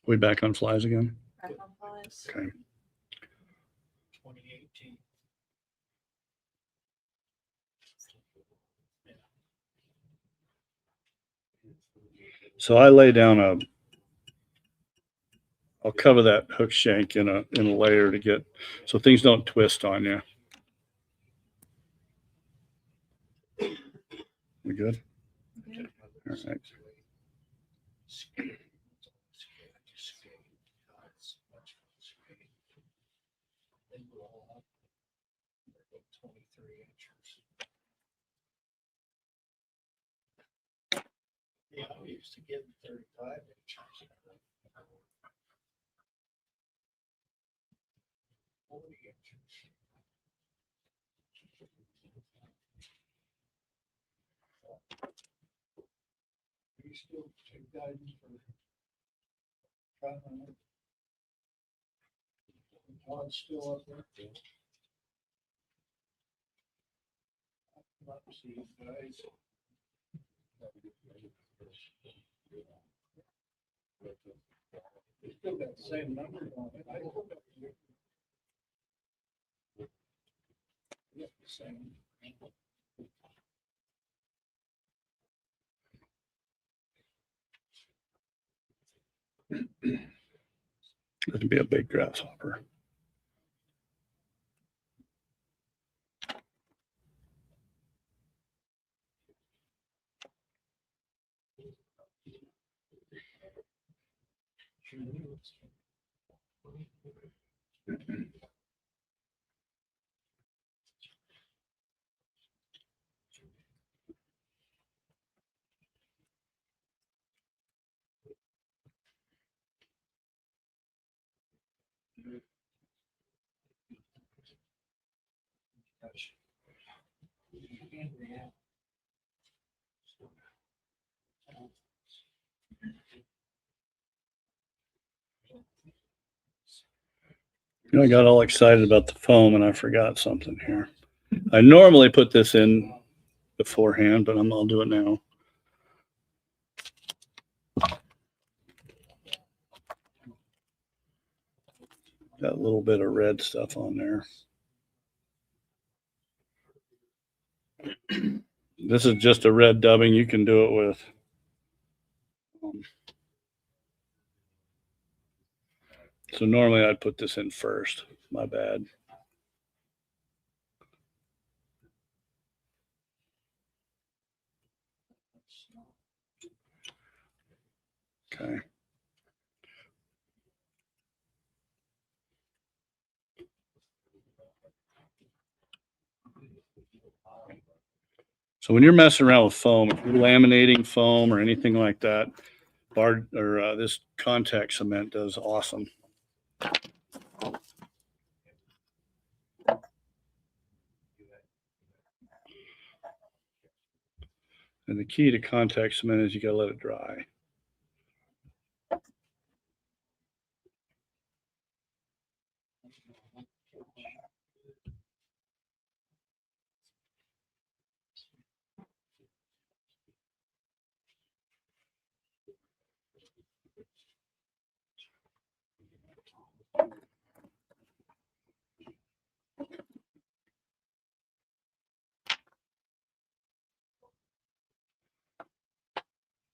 S2: We back on flies again?
S1: Back on flies.
S2: Okay.
S3: 2018.
S2: So I lay down I'll cover that hook shank in a layer to get, so things don't twist on you. We good?
S1: Okay.
S2: All right.
S3: Yeah, we used to get 35 inches. 40 inches. We still take guidance for trying to. Todd's still up there. Not see you guys. They still got the same number on it. I still got the same.
S2: It'd be a big grasshopper. You know, I got all excited about the foam and I forgot something here. I normally put this in beforehand, but I'll do it now. Got a little bit of red stuff on there. This is just a red dubbing. You can do it with so normally I'd put this in first. My bad. Okay. So when you're messing around with foam, if you're laminating foam or anything like that, this contact cement does awesome. And the key to contact cement is you got to let it dry.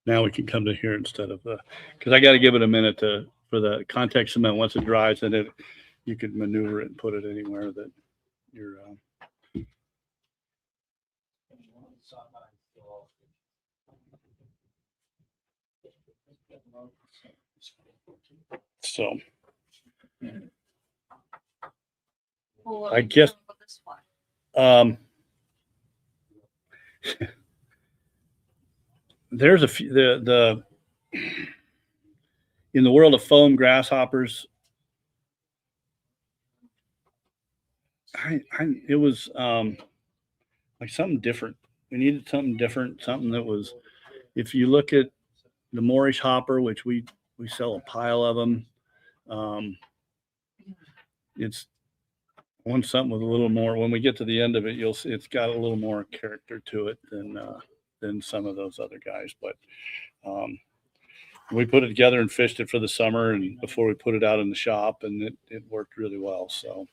S2: Now we can come to here instead of because I got to give it a minute for the contact cement. Once it dries, then you could maneuver it and put it anywhere that you're. So
S1: Well,
S2: I guess
S1: this one.
S2: There's a few in the world of foam grasshoppers. It was like something different. We needed something different, something that was. If you look at the Moorish hopper, which we sell a pile of them, it's one something with a little more. When we get to the end of it, you'll see it's got a little more character to it than some of those other guys. But we put it together and fished it for the summer, and before we put it out in the shop, and it worked really well. So.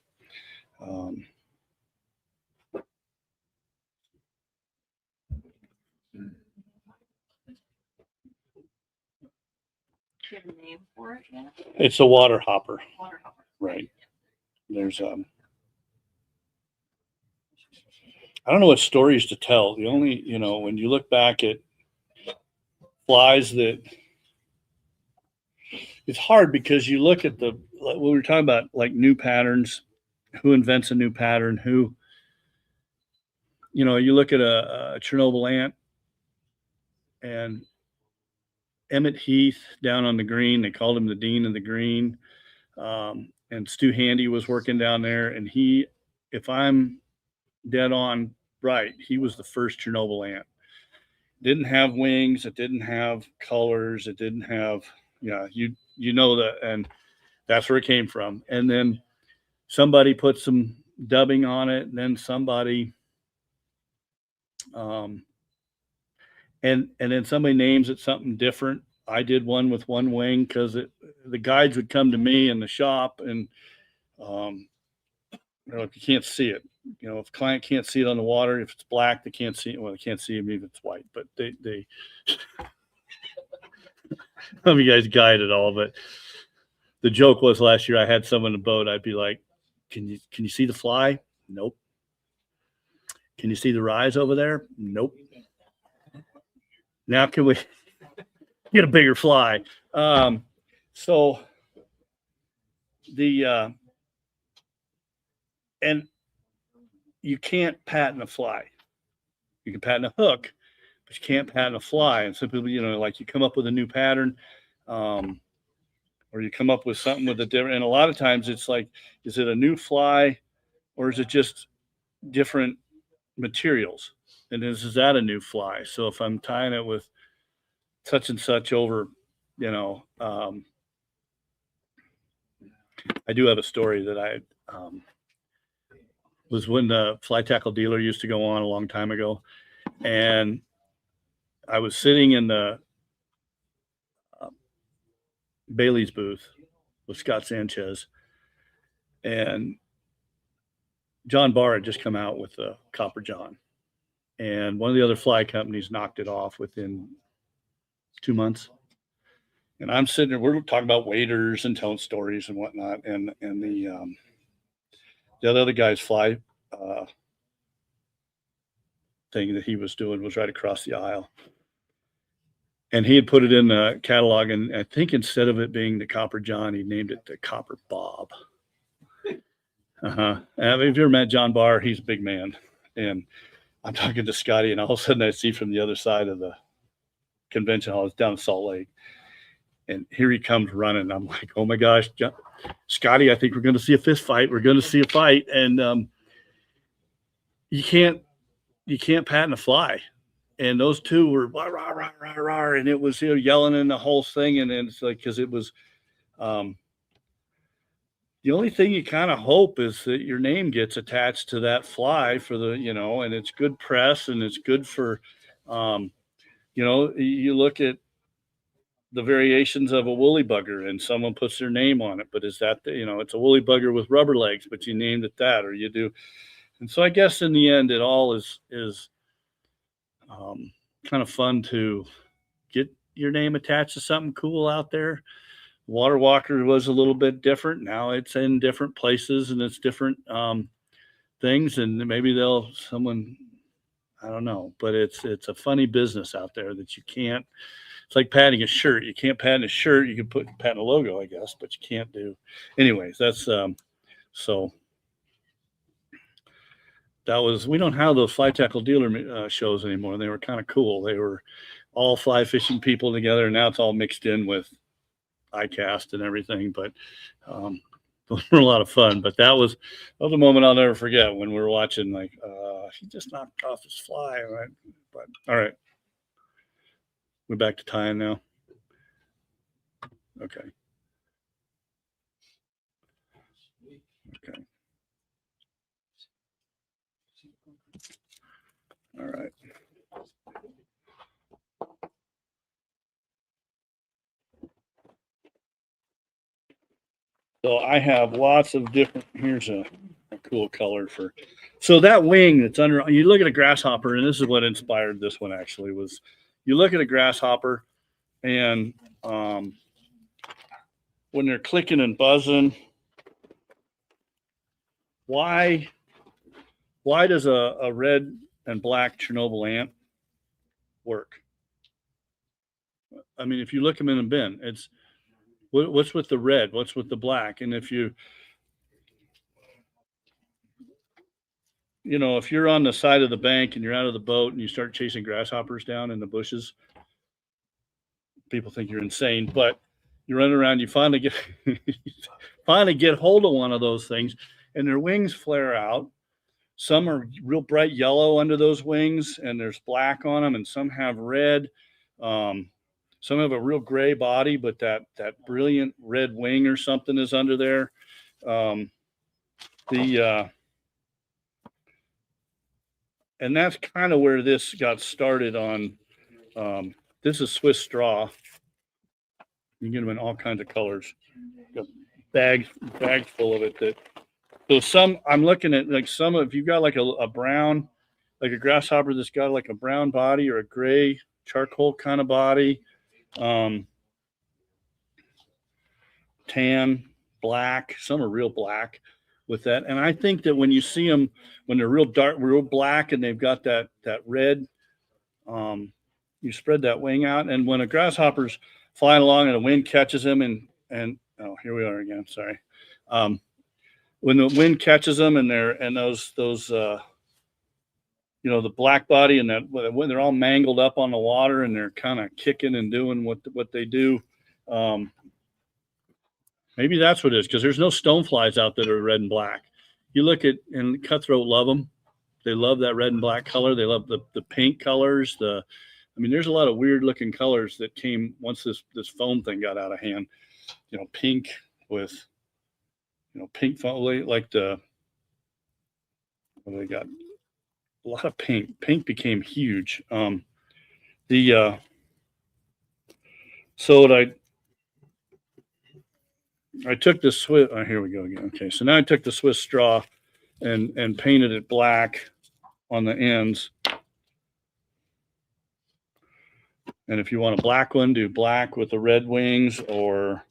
S1: Do you have a name for it yet?
S2: It's a water hopper.
S1: Water hopper.
S2: Right. There's I don't know what stories to tell. The only, when you look back at flies that it's hard because you look at what we were talking about, like new patterns, who invents a new pattern, who, you look at a Chernobyl ant and Emmett Heath down on the green, they called him the Dean of the Green. And Stu Handy was working down there, and if I'm dead on right, he was the first Chernobyl ant. Didn't have wings, it didn't have colors, it didn't have, you know that, and that's where it came from. And then somebody put some dubbing on it, and then somebody, and then somebody names it something different. I did one with one wing because the guides would come to me in the shop, and if you can't see it, if the client can't see it on the water, if it's black, they can't see it. Well, they can't see it even if it's white, but they know if you guys guide at all, but the joke was last year I had someone in the boat. I'd be like, can you see the fly? Nope. Can you see the rise over there? Nope. Now can we get a bigger fly? So the and you can't patent a fly. You can patent a hook, but you can't patent a fly. And some people, like you come up with a new pattern, or you come up with something with a different. And a lot of times it's like, is it a new fly, or is it just different materials? And is that a new fly? So if I'm tying it with such and such over, I do have a story that I was when the fly tackle dealer used to go on a long time ago, and I was sitting in the Bailey's booth with Scott Sanchez, and John Barr had just come out with the Copper John, and one of the other fly companies knocked it off within 2 months. And I'm sitting there, we're talking about waders and telling stories and whatnot. And the other guy's fly thing that he was doing was right across the aisle. And he had put it in the catalog. And I think instead of it being the Copper John, he named it the Copper Bob. And if you ever met John Barr, he's a big man. And I'm talking to Scotty, and all of a sudden I see from the other side of the convention hall, it's down in Salt Lake. And here he comes running. I'm like, oh my gosh, Scotty, I think we're going to see a fist fight. We're going to see a fight. And you can't patent a fly. And those two were rah, rah, rah, rah, rah, and it was yelling in the whole thing. And it's like, because it was the only thing you kind of hope is that your name gets attached to that fly for the, and it's good press, and it's good for, you look at the variations of a woolly bugger and someone puts their name on it, but is that, it's a woolly bugger with rubber legs, but you named it that, or you do. And so I guess in the end, it all is kind of fun to get your name attached to something cool out there. Water Walker was a little bit different. Now it's in different places and it's different things, and maybe I don't know, but it's a funny business out there that you can't. It's like patenting a shirt. You can't patent a shirt. You can patent a logo, I guess, but you can't do. Anyways, that's so. That was, we don't have those fly tackle dealer shows anymore. They were kind of cool. They were all fly fishing people together, and now it's all mixed in with ICAST and everything. But those were a lot of fun. But that was a moment I'll never forget when we were watching, like, he just knocked off his fly. Right? But all right. We're back to tying now. Okay. Okay. All right. So I have lots of different, here's a cool color for, so that wing that's under, you look at a grasshopper, and this is what inspired this one actually, was you look at a grasshopper, and when they're clicking and buzzing, why does a red and black Chernobyl ant work? I mean, if you look them in a bin, it's what's with the red, what's with the black, and if if you're on the side of the bank and you're out of the boat and you start chasing grasshoppers down in the bushes, people think you're insane, but you run around, you finally get hold of one of those things, and their wings flare out. Some are real bright yellow under those wings, and there's black on them, and some have red. Some have a real gray body, but that brilliant red wing or something is under there. And that's kind of where this got started on. This is Swiss straw. You can get them in all kinds of colors. Got bags full of it. So some, I'm looking at, like, some of, you've got like a brown, like a grasshopper that's got like a brown body or a gray charcoal kind of body. tan, black. Some are real black with that. And I think that when you see them, when they're real dark, real black, and they've got that red, you spread that wing out. And when a grasshopper's flying along and the wind catches them, and oh, here we are again. Sorry. When the wind catches them and those you know, the black body and that when they're all mangled up on the water and they're kind of kicking and doing what they do. Maybe that's what it is, because there's no stoneflies out that are red and black. You look at, and cutthroat love them. They love that red and black color. They love the pink colors. I mean, there's a lot of weird looking colors that came once this foam thing got out of hand. You know, pink with, you know, pink foam, like what they got. A lot of pink. Pink became huge. So what I took the Swiss. Oh, here we go again. Okay, so now I took the Swiss straw and painted it black on the ends. And if you want a black one, do black with the red wings, or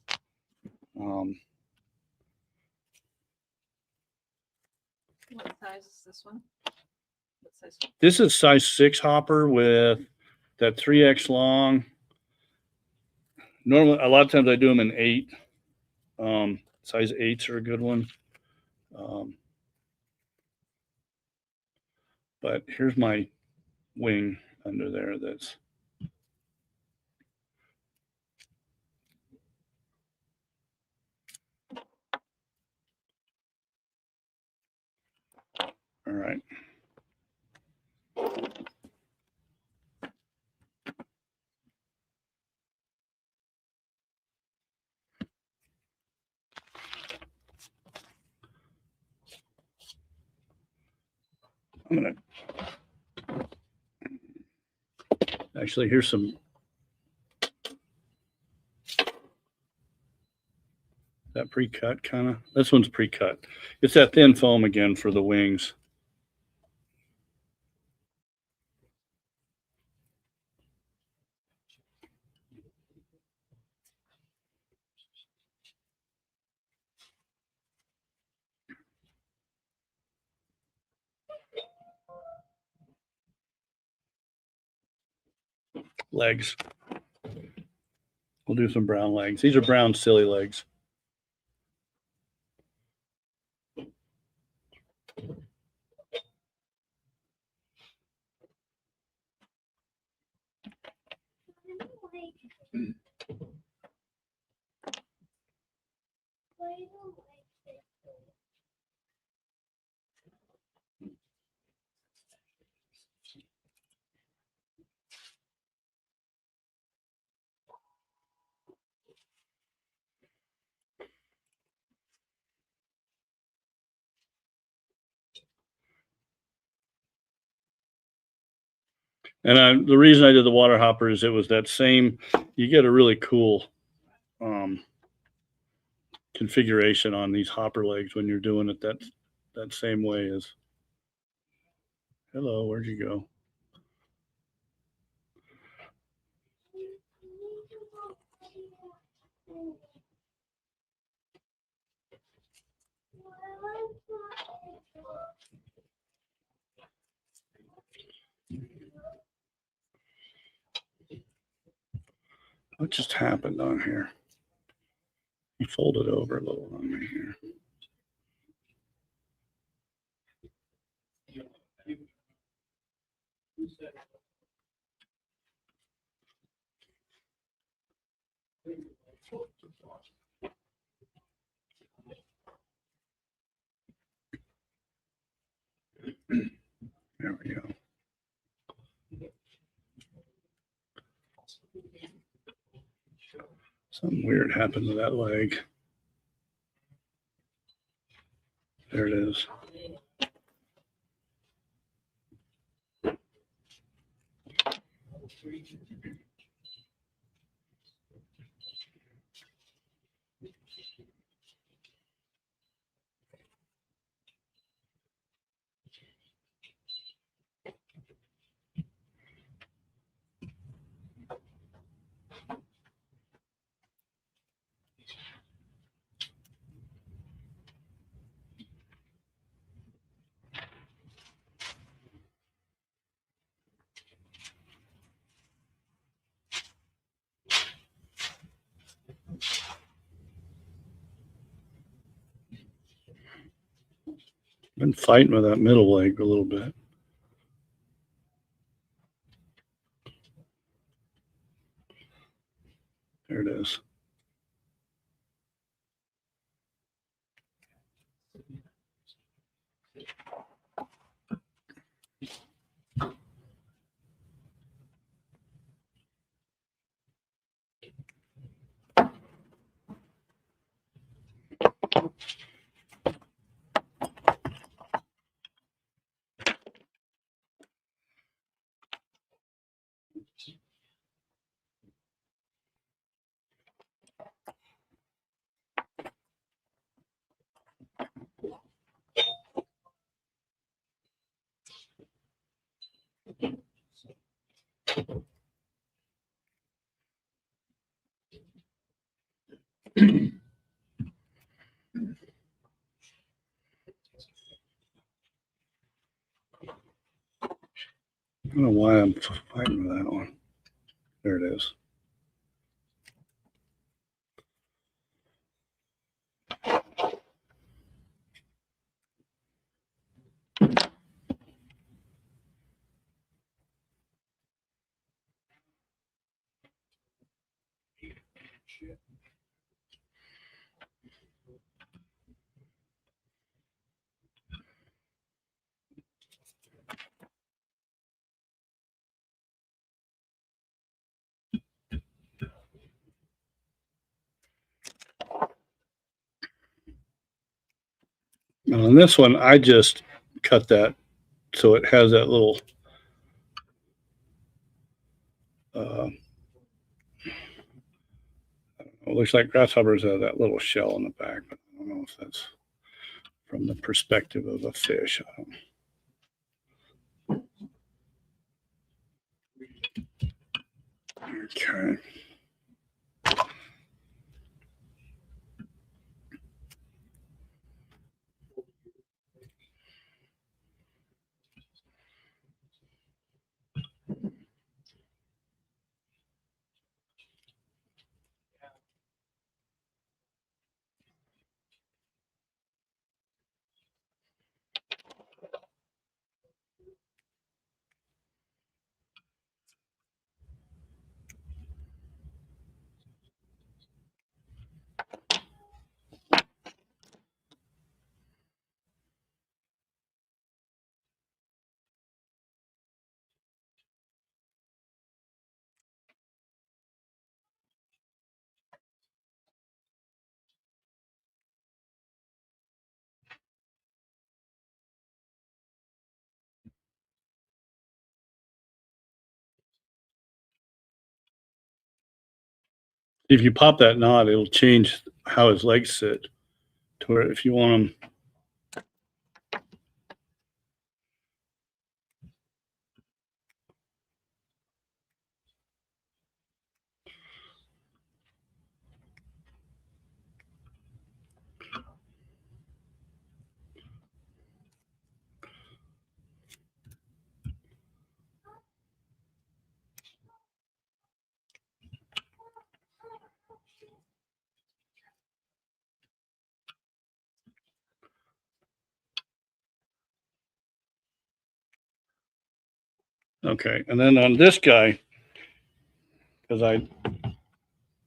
S1: What size is this one? What size?
S2: this is size 6 hopper with that 3X long. Normally, a lot of times I do them in 8. Size 8s are a good one. But here's my wing under there. That's all right. I'm gonna actually, here's some that pre-cut kind of. This one's pre-cut. It's that thin foam again for the wings. Legs. We'll do some brown legs. These are brown silly legs. And the reason I did the water hopper is it was that same, you get a really cool configuration on these hopper legs when you're doing it that same way as, hello, where'd you go? What just happened on here? He folded over a little on me here. There we go. Something weird happened to that leg. There it is. Been fighting with that middle leg a little bit. There it is. I don't know why I'm fighting with that one. There it is. Now on this one, I just cut that so it has that little it looks like grasshoppers have that little shell on the back, but I don't know if that's from the perspective of a fish. Okay. If you pop that knot, it'll change how his legs sit to where if you want them. Okay, and then on this guy, because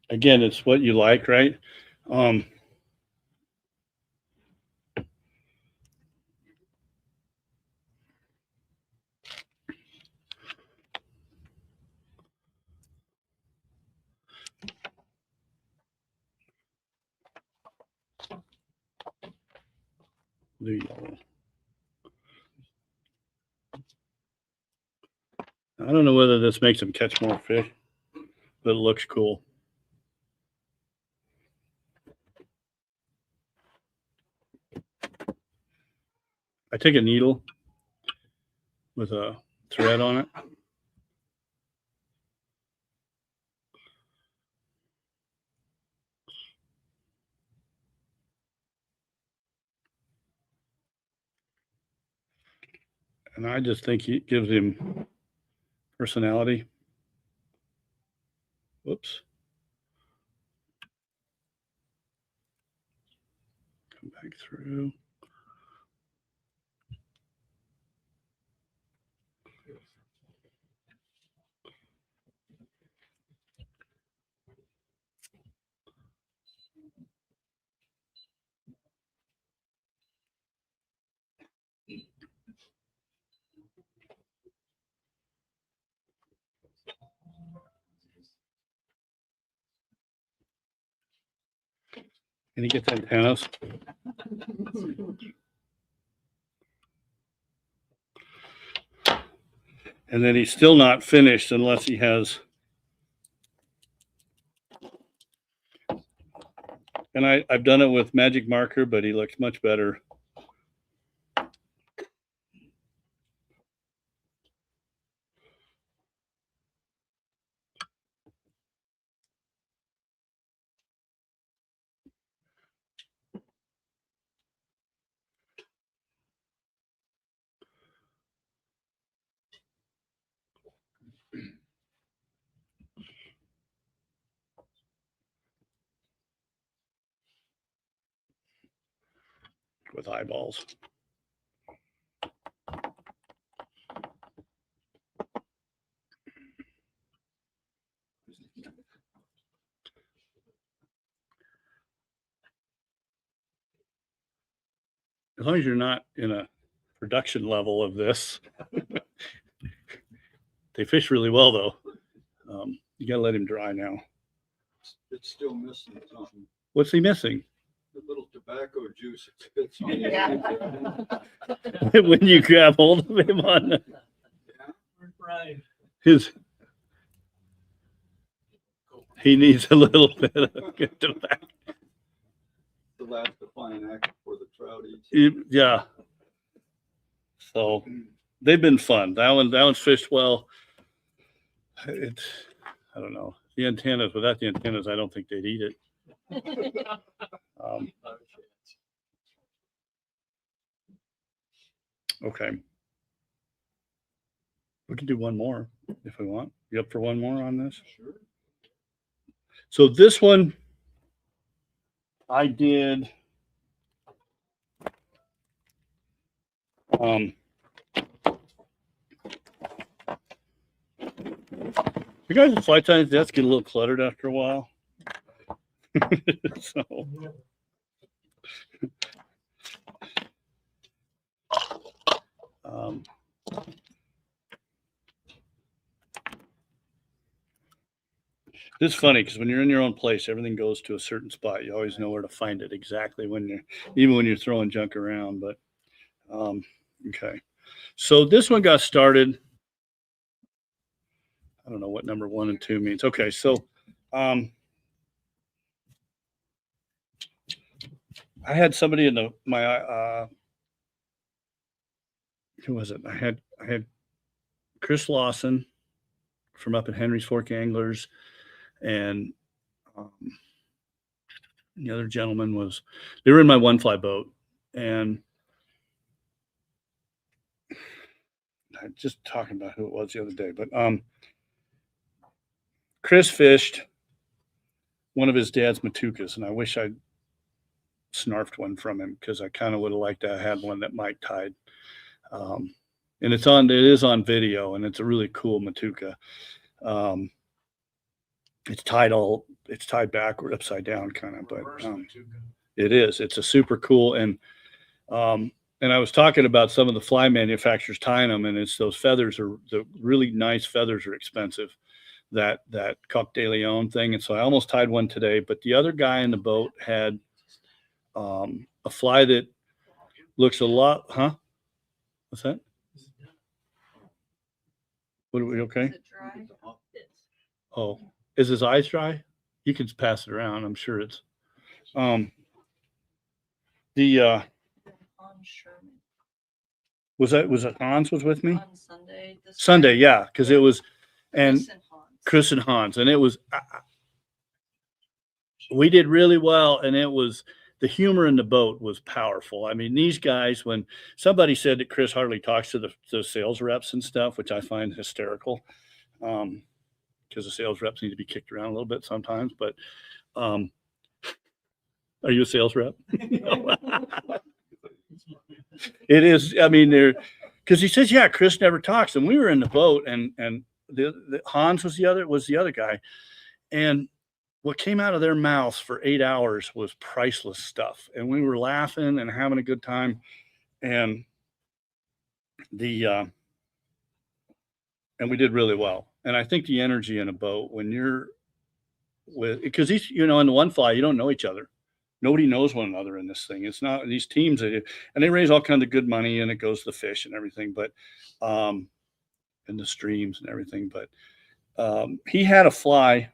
S2: again, it's what you like, right? The yellow. I don't know whether this makes him catch more fish, but it looks cool. I take a needle with a thread on it. And I just think it gives him personality. Whoops. Come back through. And he gets antennas. And then he's still not finished unless he has. And I've done it with magic marker, but he looks much better. With eyeballs. As long as you're not in a production level of this, they fish really well though. You gotta let him dry now.
S4: It's still missing something.
S2: What's he missing?
S4: The little tobacco juice it spits on.
S1: Yeah.
S2: When you grab hold of him on
S3: Right.
S2: his, he needs a little bit of good tobacco.
S4: The last defining act before the trout eats.
S2: Yeah. So they've been fun. That one's fished well. It's, I don't know. The antennas, without the antennas, I don't think they'd eat it. Okay. We can do one more if we want. You up for one more on this?
S4: Sure.
S2: So this one I did you guys at flight times desks get a little cluttered after a while. So it's funny because when you're in your own place, everything goes to a certain spot. You always know where to find it exactly even when you're throwing junk around. But okay, so this one got started. I don't know what number 1 and 2 means. Okay, so I had somebody in my who was it? I had Chris Lawson from up at Henry's Fork Anglers, and the other gentleman they were in my one fly boat, and I'm just talking about who it was the other day, but Chris fished one of his dad's matukas, and I wish I'd snarfed one from him because I kind of would have liked to have had one that Mike tied. And it is on video, and it's a really cool matuka. It's tied backward, upside down kind of, but it's a super cool. And I was talking about some of the fly manufacturers tying them, and it's those feathers the really nice feathers are expensive, that Coq de Leon thing. And so I almost tied one today, but the other guy in the boat had a fly that looks a lot, What's that? What are we okay?
S1: Is it dry?
S2: Oh, is his eyes dry? You can pass it around. I'm sure it's
S1: On Sherman.
S2: was it Hans was with me?
S1: On Sunday.
S2: Sunday, yeah, because it was and
S1: Chris
S2: Chris
S1: and Hans.
S2: and Hans, and it was we did really well, and it was the humor in the boat was powerful. I mean, these guys, when somebody said that Chris hardly talks to the sales reps and stuff, which I find hysterical, because the sales reps need to be kicked around a little bit sometimes. But are you a sales rep? It is. I mean, because he says, yeah, Chris never talks, and we were in the boat, and the Hans was the other guy, and what came out of their mouths for 8 hours was priceless stuff. And we were laughing and having a good time. And and we did really well. And I think the energy in a boat when you're because in the one fly, you don't know each other. nobody knows one another in this thing. It's not these teams, and they raise all kinds of good money, and it goes to fish and everything, but in the streams and everything. But he had a fly,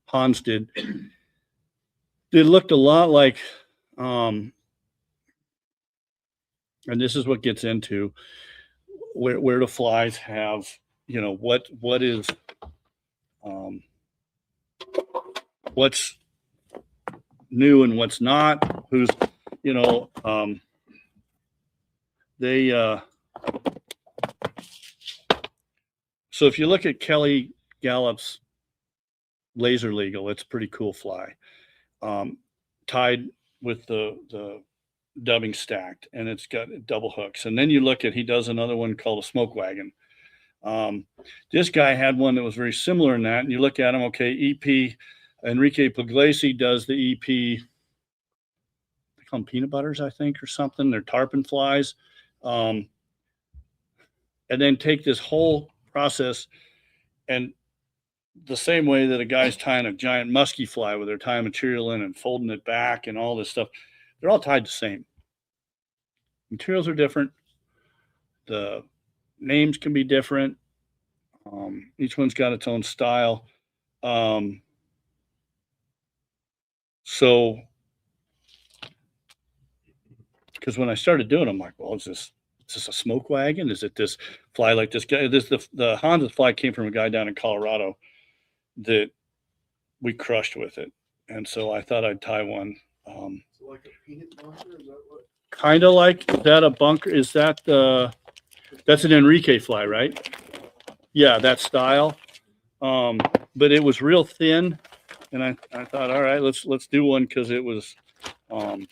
S2: Hans did. It looked a lot like, and this is what gets into where the flies have, what is, what's new and what's not, who's, they, so if you look at Kelly Gallup's Laser Legal, it's a pretty cool fly, tied with the dubbing stacked, and it's got double hooks. And then you look at, he does another one called a smoke wagon. This guy had one that was very similar in that, and you look at him, okay, EP, Enrique Pugliese does the EP, they call them peanut butters, I think, or something. They're tarpon flies. And then take this whole process, and the same way that a guy's tying a giant musky fly where they're tying material in and folding it back and all this stuff, they're all tied the same. Materials are different. The names can be different. Each one's got its own style. So, because when I started doing it, I'm like, well, is this a smoke wagon? Is it this fly like this guy? The Hans fly came from a guy down in Colorado that we crushed with it. And so I thought I'd tie one.
S4: So like a peanut bunker, is that what?
S2: Kind of like that, a bunker. Is that that's an Enrique fly, right? Yeah, that style. But it was real thin, and I thought, all right, let's do one, because it was
S5: Correct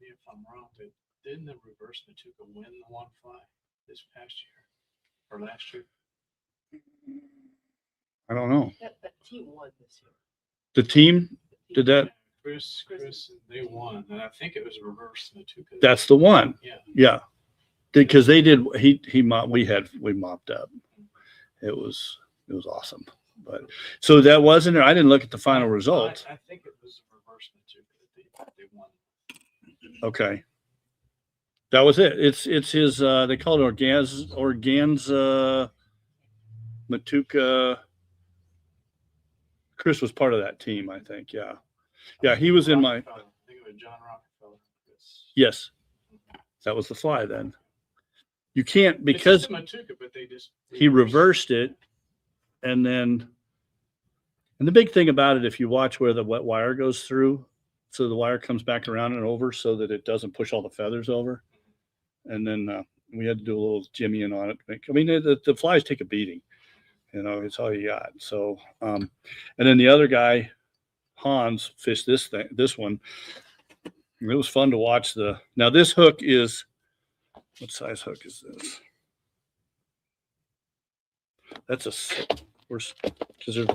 S5: me if I'm wrong, but didn't the reverse matuka win the one fly this past year or last year?
S2: I don't know.
S6: That team won this year.
S2: The team did that.
S5: Yeah, Chris, they won, and I think it was reverse matuka.
S2: That's the one.
S5: Yeah.
S2: Because they did. We mopped up. It was awesome. But so that wasn't there. I didn't look at the final results.
S5: I think it was reverse matuka that they won.
S2: Okay. That was it. It's his, they call it organza matuka. Chris was part of that team, I think. Yeah. Yeah. He was in my,
S5: I think it was John Rockefeller.
S2: yes, that was the fly then. You can't,
S5: It's
S2: because
S5: just a matuka, but they just
S2: he reversed it. And the big thing about it, if you watch where the wet wire goes through, so the wire comes back around and over so that it doesn't push all the feathers over. And then we had to do a little jimmying on it. I mean, the flies take a beating, it's all you got. So, and then the other guy, Hans, fished this one. It was fun to watch now this hook is, what size hook is this? That's because there's,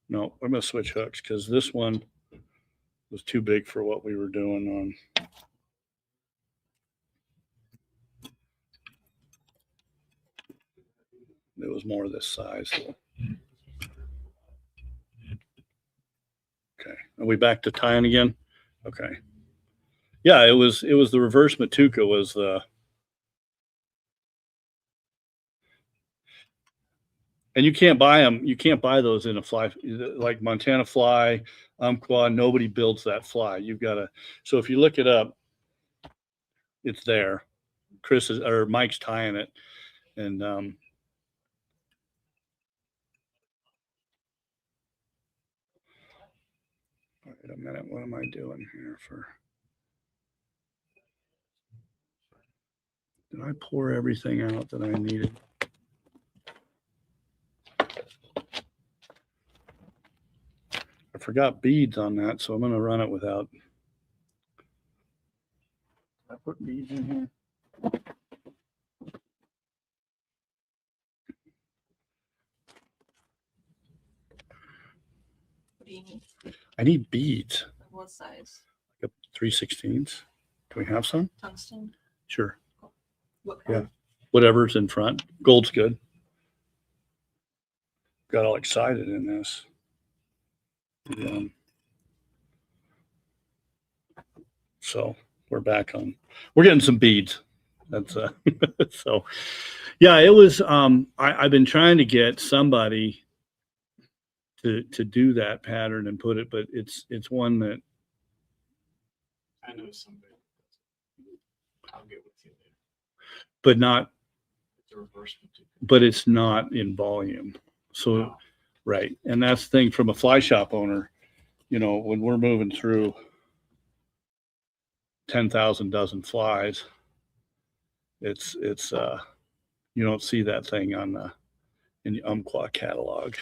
S2: no, I'm going to switch hooks because this one was too big for what we were doing on. It was more this size. Okay. Are we back to tying again? Okay. Yeah, it was the reverse matuka was the, and you can't buy them. You can't buy those in a fly, like Montana fly, Umpqua. Nobody builds that fly. You've got to, so if you look it up, it's there. Mike's tying it. And, wait a minute. What am I doing here for? Did I pour everything out that I needed? I forgot beads on that, so I'm going to run it without. Did I put beads in here?
S1: What do you need?
S2: I need beads.
S1: What size?
S2: Like a 3/16. Do we have some?
S1: Tungsten?
S2: Sure.
S1: What
S2: Yeah.
S1: kind?
S2: Whatever's in front. Gold's good. got all excited in this. So we're back on. We're getting some beads. That's so. Yeah, it was. I've been trying to get somebody to do that pattern and put it, but it's one that.
S5: I know somebody. I'll get with you later.
S2: But not.
S5: It's a reverse Matuka.
S2: But it's not in volume. So,
S5: No.
S2: right, and that's the thing from a fly shop owner. You know, when we're moving through 10,000 dozen flies, it's you don't see that thing on the in the Umpqua catalog.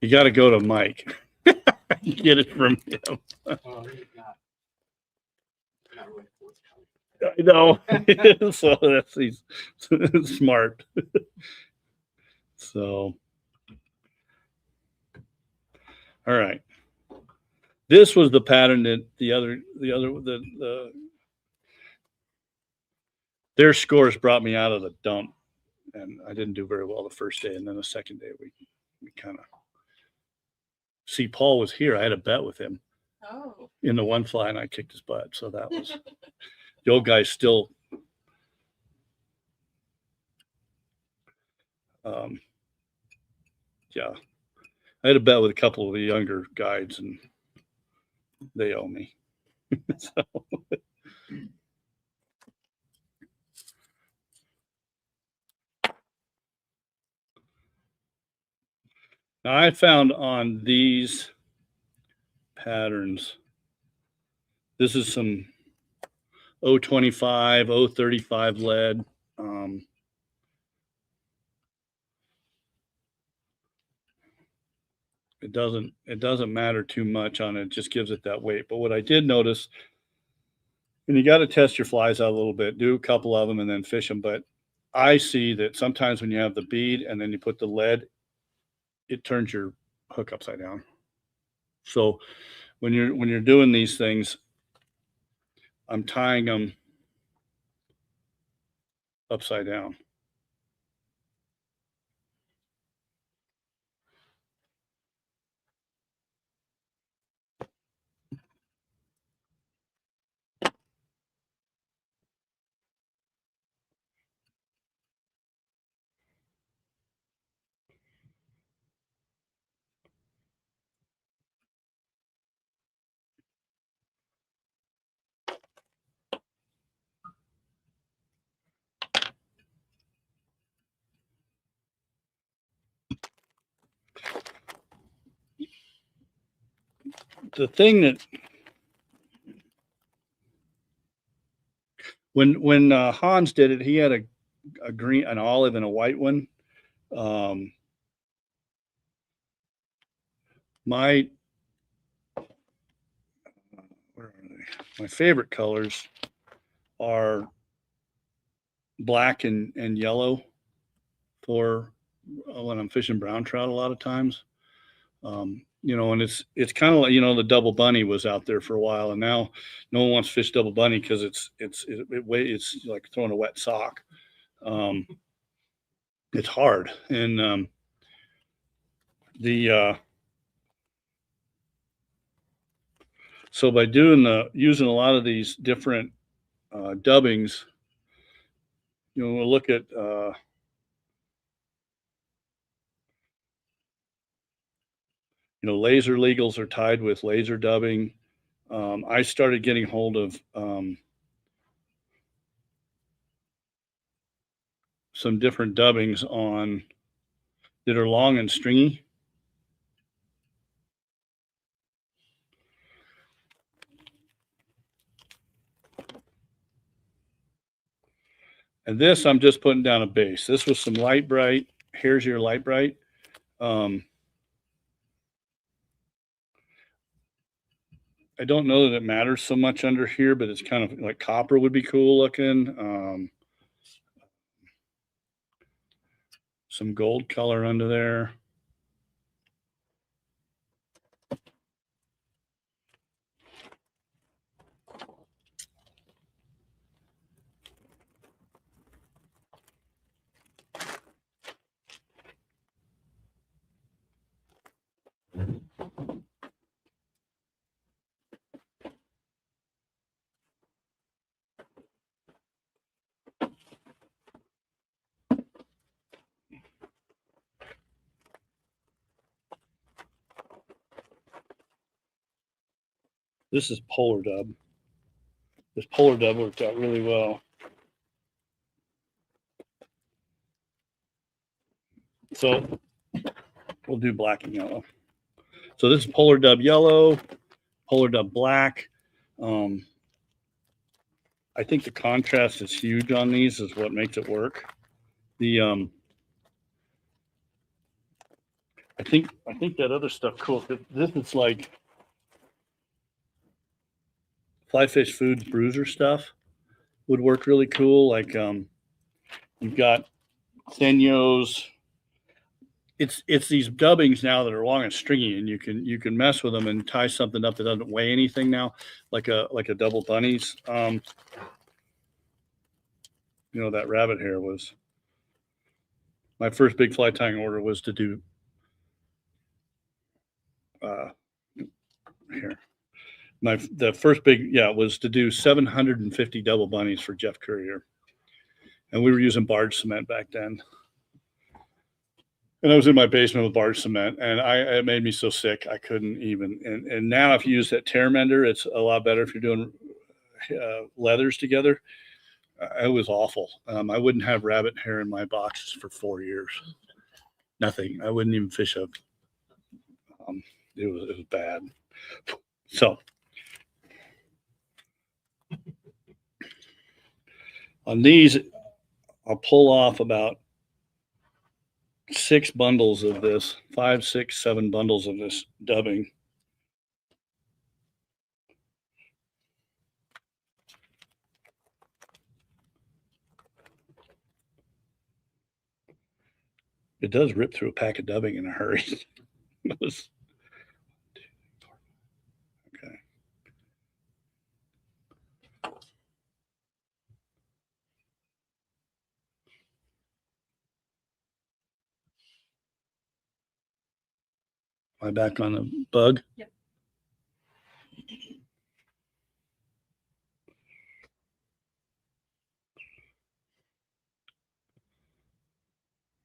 S2: You got to go to Mike. Get it from him.
S5: Well, he's not really forthcoming.
S2: I know. So he's smart. So, all right. This was the pattern that their scores brought me out of the dump, and I didn't do very well the first day, and then the second day we kind of see Paul was here. I had a bet with him
S1: Oh.
S2: in the one fly, and I kicked his butt. So that was the old guy's still. Yeah, I had a bet with a couple of the younger guides, and they owe me. So. Now I found on these patterns, this is some 025, 035 lead. It doesn't matter too much on it. It just gives it that weight. But what I did notice, and you got to test your flies out a little bit, do a couple of them and then fish them. But I see that sometimes when you have the bead and then you put the lead, it turns your hook upside down. So when you're doing these things, I'm tying them upside down. The thing that when Hans did it, he had a green, an olive, and a white one. My where are they? My favorite colors are black and yellow for when I'm fishing brown trout a lot of times. You know, and it's kind of like, you know, the double bunny was out there for a while, and now no one wants to fish double bunny because it's like throwing a wet sock. It's hard, and so by using a lot of these different dubbings, you know, we'll look at you know, laser legals are tied with laser dubbing. I started getting hold of some different dubbings on that are long and stringy. And this, I'm just putting down a base. This was some light bright. Here's your light bright. I don't know that it matters so much under here, but it's kind of like copper would be cool looking. Some gold color under there. This is polar dub. This polar dub worked out really well. So we'll do black and yellow. So this is polar dub yellow, polar dub black. I think the contrast is huge on these is what makes it work. The I think that other stuff cool. This is like Fly Fish Foods bruiser stuff would work really cool. Like you've got Senyos. It's these dubbings now that are long and stringy, and you can mess with them and tie something up that doesn't weigh anything now, like a double bunnies. You know, that rabbit hair was my first big fly tying order was to do here. The first big was to do 750 double bunnies for Jeff Courier, and we were using barge cement back then. And I was in my basement with barge cement, and it made me so sick I couldn't even. And now if you use that tear mender, it's a lot better if you're doing leathers together. It was awful. I wouldn't have rabbit hair in my boxes for 4 years. Nothing. I wouldn't even fish up. It was bad. So on these, I'll pull off about 6 bundles of this, 5, 6, 7 bundles of this dubbing. It does rip through a pack of dubbing in a hurry. It was, okay. Am I back on the bug?
S1: Yep.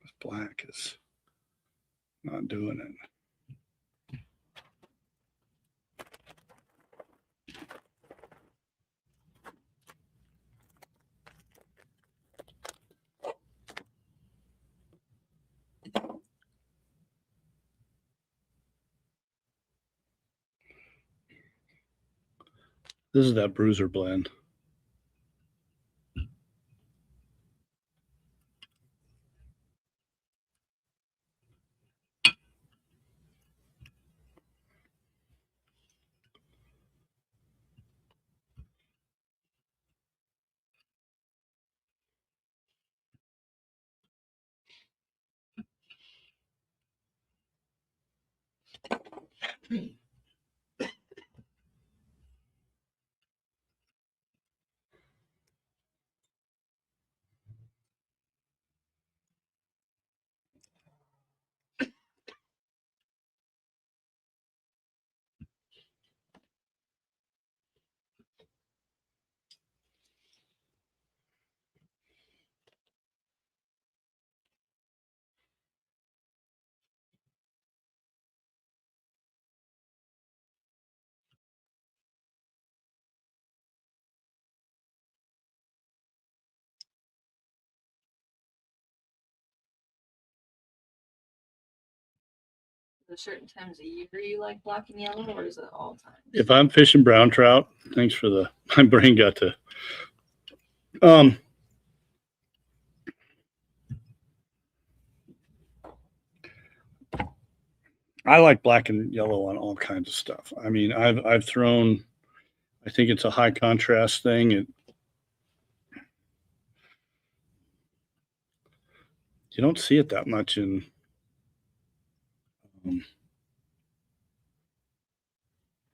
S2: This black is not doing it. This is that bruiser blend.
S1: There's certain times of year you like black and yellow, or is it all times?
S2: If I'm fishing brown trout, thanks for the, my brain got to, I like black and yellow on all kinds of stuff. I mean, I've thrown, I think it's a high contrast thing. You don't see it that much in, you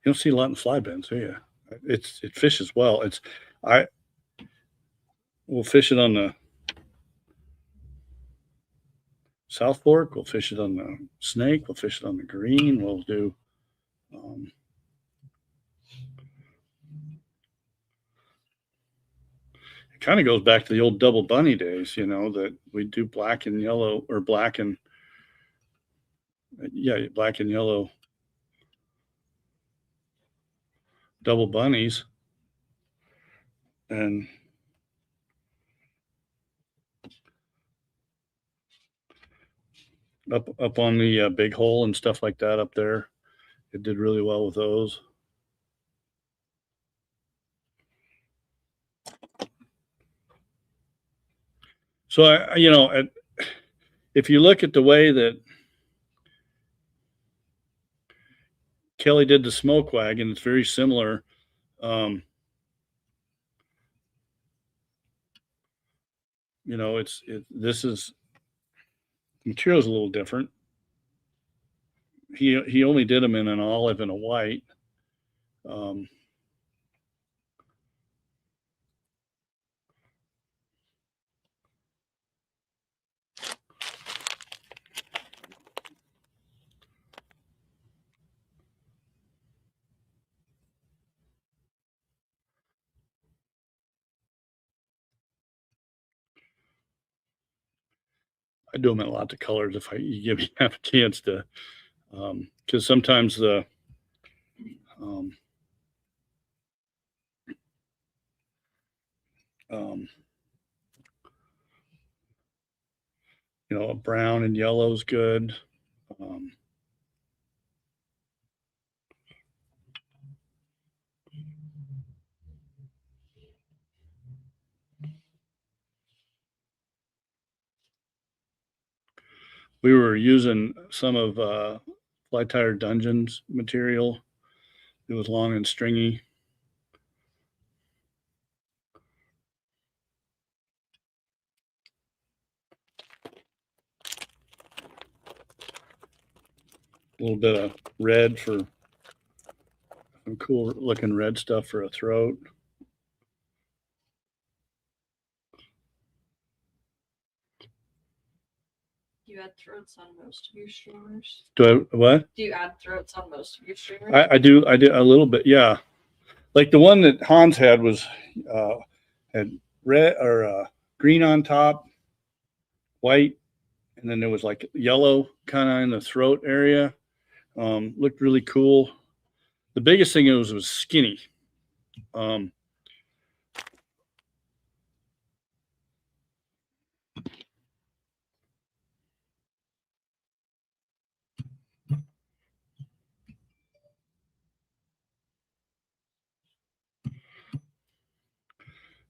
S2: don't see a lot in fly bends, do you? It fishes well. We'll fish it on the South Fork. We'll fish it on the Snake. We'll fish it on the Green. We'll do, it kind of goes back to the old double bunny days, you know, that we do black and yellow or black and black and yellow double bunnies. And up on the big hole and stuff like that up there, it did really well with those. So if you look at the way that Kelly did the smoke wagon, it's very similar. This is material's a little different. He only did them in an olive and a white. I do them in lots of colors if you give me half a chance to, because sometimes the a brown and yellow is good. We were using some of Fly Tire Dungeons material. It was long and stringy. A little bit of red for some cool looking red stuff for a throat.
S1: Do you add throats on most of your streamers?
S2: Do I what?
S1: Do you add throats on most of your streamers?
S2: I do a little bit, yeah. Like the one that Hans had was had red or green on top, white, and then there was like yellow kind of in the throat area. Looked really cool. The biggest thing was skinny.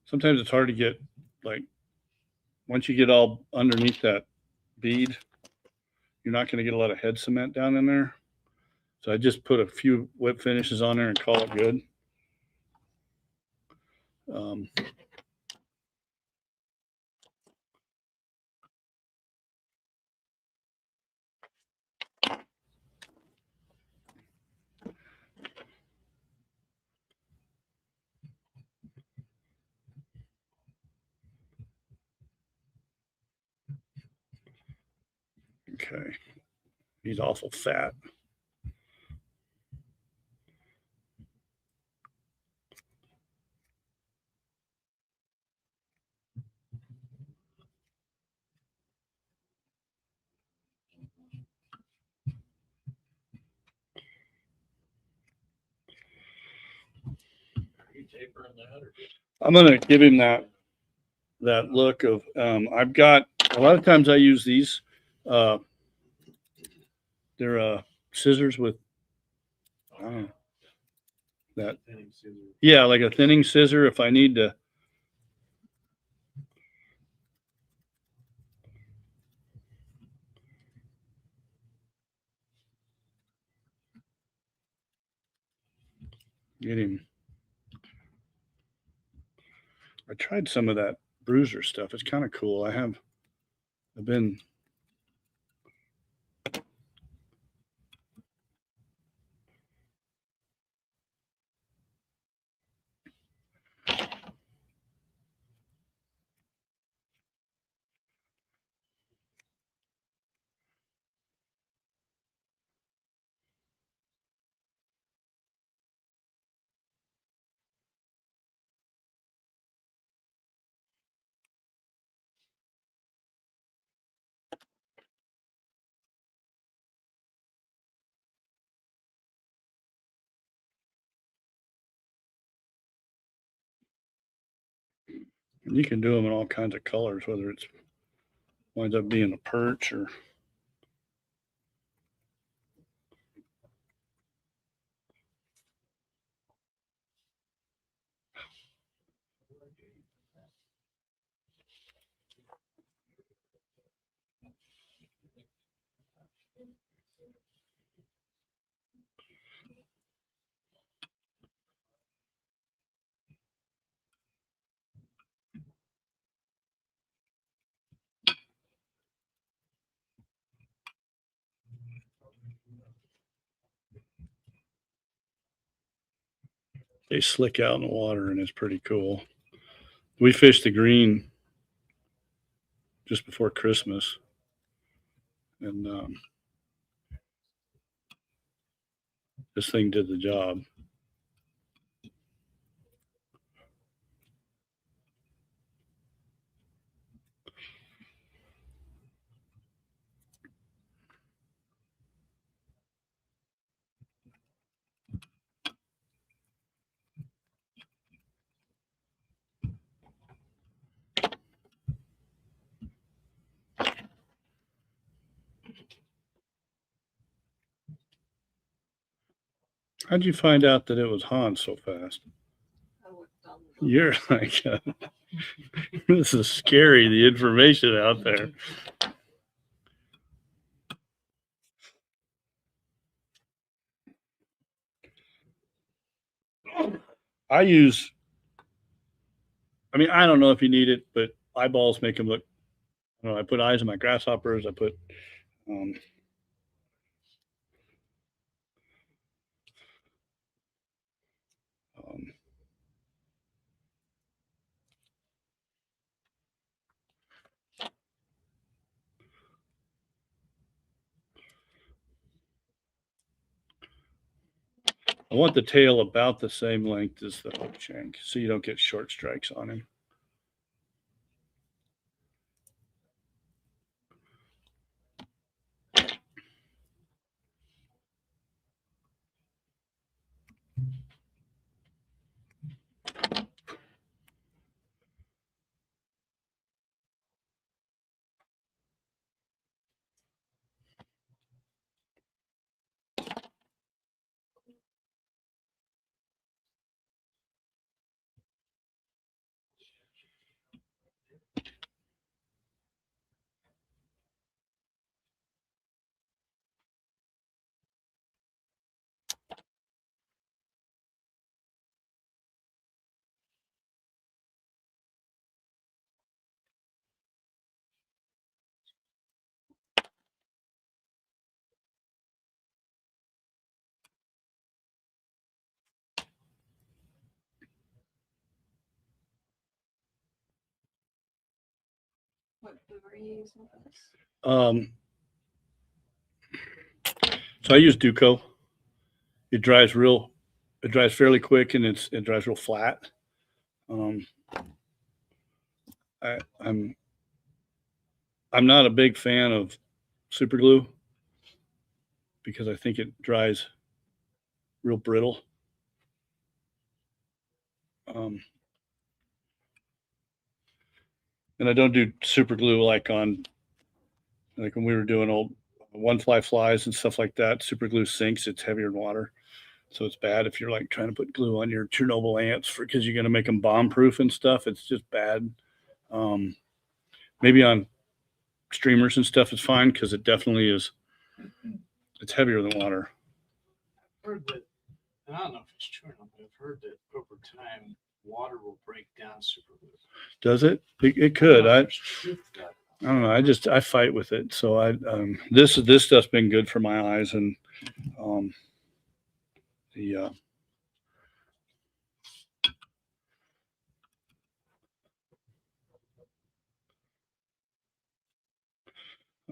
S2: Sometimes it's hard to get, like, once you get all underneath that bead, you're not going to get a lot of head cement down in there. So I just put a few whip finishes on there and call it good. Okay. He's awful fat. I'm gonna give him that look of I've got a lot of times I use these they're scissors with that yeah, like a thinning scissor if I need to get him. I tried some of that bruiser stuff. It's kind of cool. I've been And you can do them in all kinds of colors, whether it's winds up being a perch or they slick out in the water and it's pretty cool. We fished the green just before Christmas, and this thing did the job. How'd you find out that it was Hans so fast?
S1: I looked on the-
S2: You're like, this is scary, the information out there. I don't know if you need it, but eyeballs make them look, I put eyes on my grasshoppers. I put, um, I want the tail about the same length as the hook shank, so you don't get short strikes on him.
S1: What food are you using for this?
S2: So I use Duco. It dries fairly quick, and it dries real flat. I'm not a big fan of super glue because I think it dries real brittle. And I don't do super glue like when we were doing old one fly flies and stuff like that. Super glue sinks. It's heavier in water. So it's bad if you're like trying to put glue on your Chernobyl ants because you're going to make them bomb proof and stuff. It's just bad. Maybe on streamers and stuff is fine because it definitely is. It's heavier than water.
S5: I've heard that, and I don't know if it's true or not, but I've heard that over time, water will break down super glue.
S2: Does it? It could. I
S5: don't know.
S2: don't know. I fight with it. So this stuff's been good for my eyes, and I'm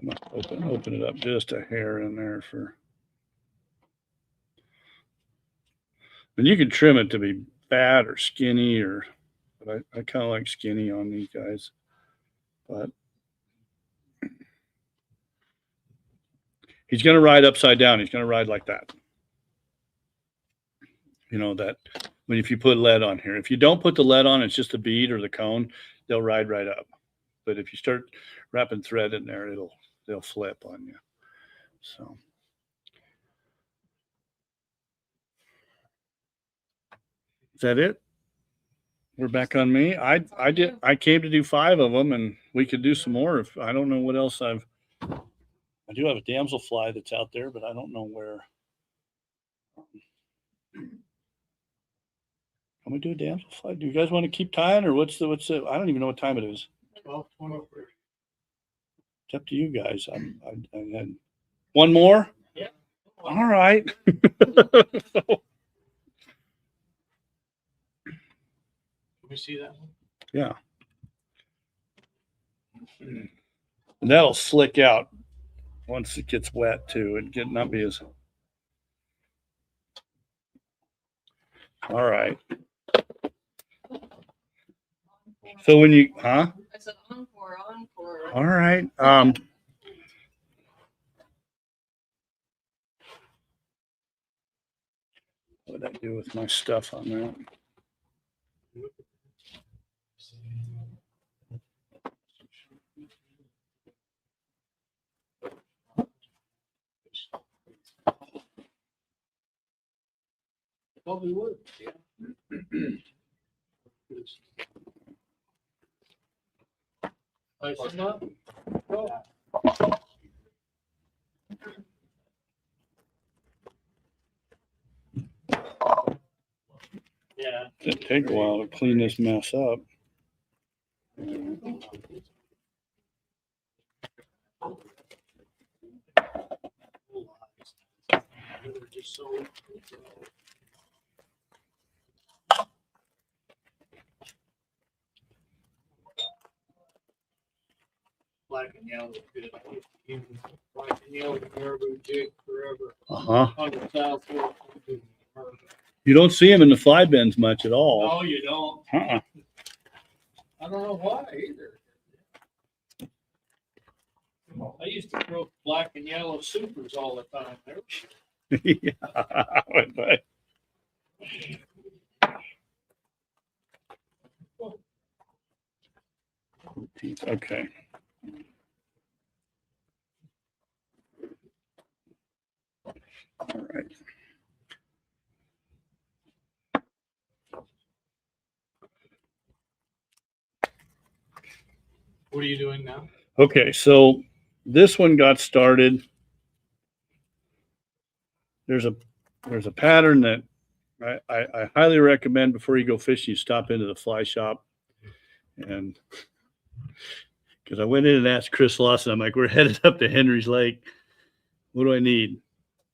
S2: gonna open it up just a hair in there and you can trim it to be fat or skinny but I kind of like skinny on these guys. But he's going to ride upside down. He's going to ride like that. That if you put lead on here, if you don't put the lead on, it's just the bead or the cone, they'll ride right up. But if you start wrapping thread in there, they'll flip on you. So. Is that it? We're back on me. I came to do 5 of them, and we could do some more. If I don't know what else I do have a damsel fly that's out there, but I don't know where. Can we do a damsel fly? Do you guys want to keep tying, or what's the? I don't even know what time it is.
S5: 12:23.
S2: It's up to you guys. I had one more.
S5: Yeah.
S2: All right.
S5: Can we see that one?
S2: Yeah. And that'll slick out once it gets wet too. It get not be as. All right. So when you,
S1: I said on for.
S2: all right. What did I do with my stuff on that?
S5: Probably would. Yeah. Nice enough? Yeah.
S2: It'll take a while to clean this mess up.
S5: Just so black and yellow is good. Black and yellow caribou jig forever on the south fork.
S2: You don't see them in the fly bins much at all.
S5: No, you don't.
S2: Uh-uh.
S5: I don't know why either. I used to throw black and yellow supers all the time.
S2: Yeah. But- Okay. All right.
S5: What are you doing now?
S2: Okay, so this one got started. There's a pattern that I highly recommend before you go fishing. You stop into the fly shop, and because I went in and asked Chris Lawson, I'm like, we're headed up to Henry's Lake. What do I need?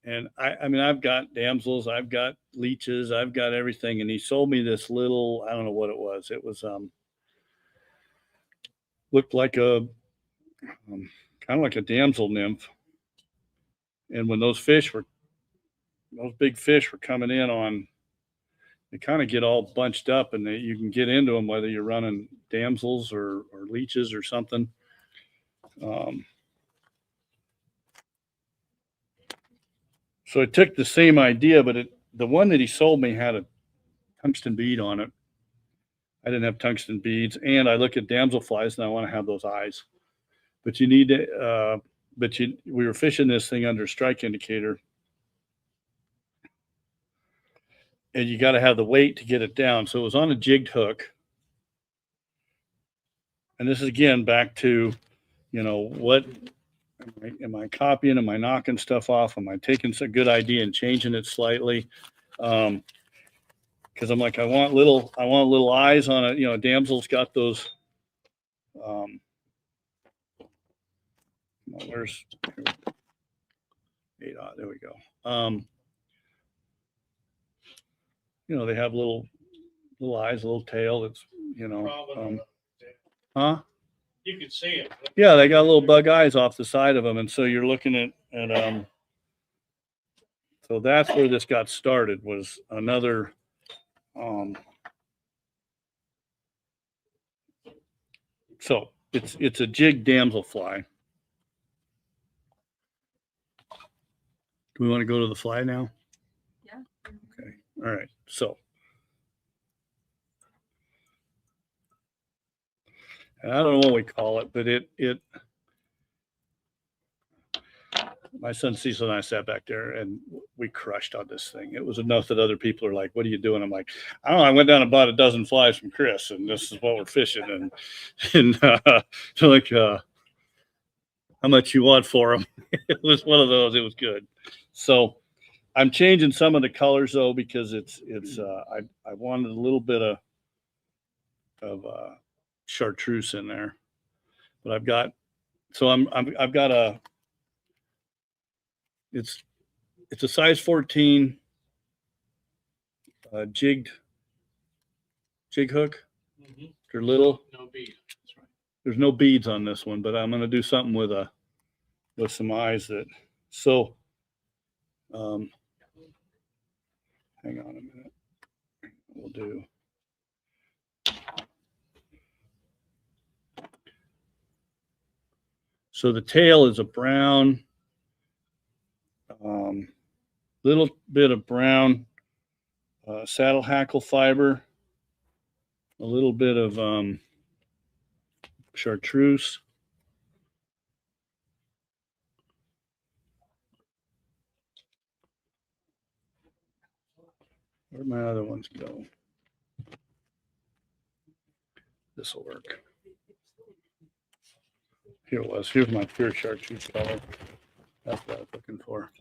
S2: And I mean, I've got damsels, I've got leeches, I've got everything. And he sold me this little, I don't know what it was. It was looked like a kind of like a damsel nymph. And when those big fish were coming in on, they kind of get all bunched up, and you can get into them whether you're running damsels or leeches or something. So I took the same idea, but the one that he sold me had a tungsten bead on it. I didn't have tungsten beads, and I look at damsel flies and I want to have those eyes. But you need to, we were fishing this thing under strike indicator, and you got to have the weight to get it down. So it was on a jigged hook. And this is again back to, what am I copying? Am I knocking stuff off? Am I taking some good idea and changing it slightly? Because I'm like, I want little eyes on it. Damsel's got those. Where's 8 odd? There we go. They have little eyes, a little tail. That's huh?
S5: You can see it.
S2: Yeah, they got little bug eyes off the side of them, and so you're looking at so that's where this got started. Was another so it's a jig damsel fly. Do we want to go to the fly now?
S1: Yeah.
S2: Okay. All right. So and I don't know what we call it, but my son Cecil and I sat back there and we crushed on this thing. It was enough that other people are like, "What are you doing?" I'm like, "I don't know. I went down and bought a dozen flies from Chris, and this is what we're fishing." And they're like, "How much you want for them?" It was one of those. It was good. So I'm changing some of the colors though because I wanted a little bit of chartreuse in there, but I've got it's a size 14 jig hook.
S5: Mm-hmm.
S2: They're little.
S5: No bead. That's right.
S2: There's no beads on this one, but I'm going to do something with some eyes that. So, hang on a minute. We'll do. So the tail is a brown, little bit of brown saddle hackle fiber, a little bit of chartreuse. Where'd my other ones go? This will work. Here it was. Here's my pure chartreuse color. That's what I was looking for.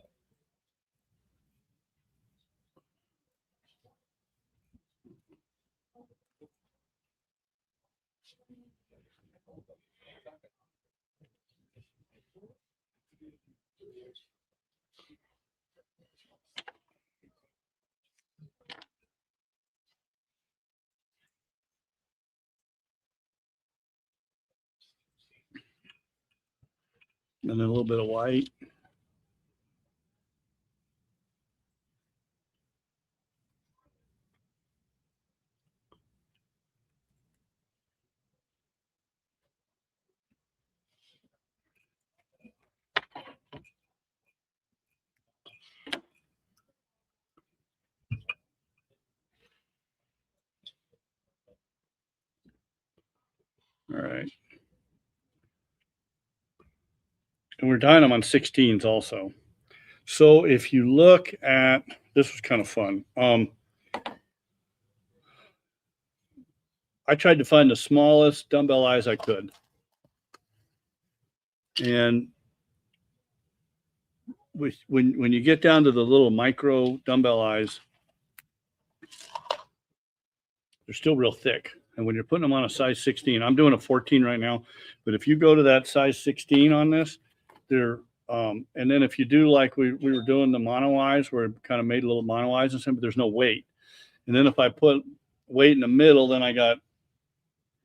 S2: And then a little bit of white. All right. And we're dyeing them on 16s also. So if you look at, this was kind of fun. I tried to find the smallest dumbbell eyes I could. And when you get down to the little micro dumbbell eyes, they're still real thick. And when you're putting them on a size 16, I'm doing a 14 right now, but if you go to that size 16 on this, they're, and then if you do like we were doing the mono eyes, where it kind of made little mono eyes and stuff, but there's no weight. And then if I put weight in the middle, then I got,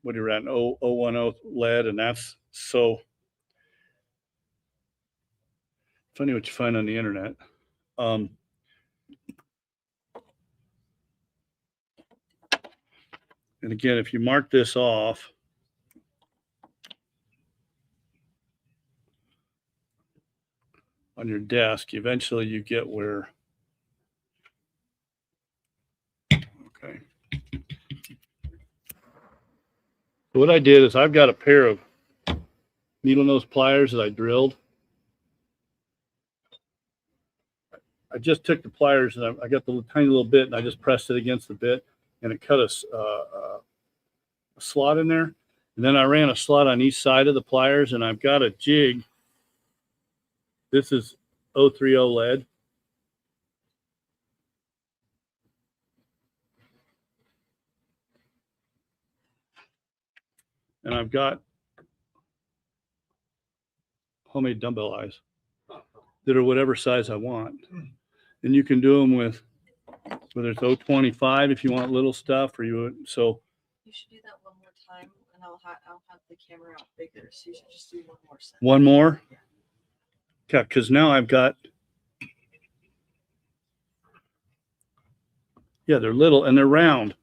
S2: what are you at, 010 lead, and that's so funny what you find on the internet. And again, if you mark this off, on your desk, eventually you get where, okay. So what I did is I've got a pair of needle nose pliers that I drilled. I just took the pliers and I got the tiny little bit and I just pressed it against the bit and it cut a slot in there. And then I ran a slot on each side of the pliers and I've got a jig. This is 030 lead. And I've got homemade dumbbell eyes that are whatever size I want. And you can do them with, whether it's 025 if you want little stuff, or so.
S1: You should do that one more time, and I'll have the camera out bigger. So you should just do one more set.
S2: One more? Yeah, because now I've got, yeah, they're little and they're round,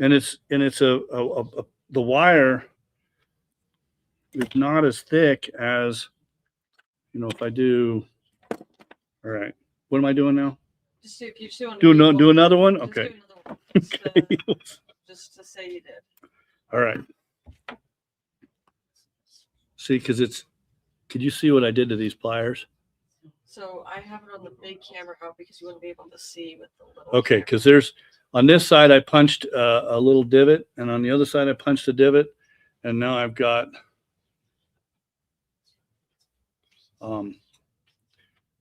S2: and it's the wire is not as thick as, you know, if I do. All right, what am I doing now?
S1: Just if you still want
S2: Do
S1: to
S2: do another one?
S1: just
S2: Okay.
S1: do another one. Just to say you did.
S2: All right. See, because it's, could you see what I did to these pliers?
S1: So I have it on the big camera out because you wouldn't be able to see with the little.
S2: Okay,
S1: camera.
S2: because there's, on this side, I punched a little divot, and on the other side, I punched a divot, and now I've got,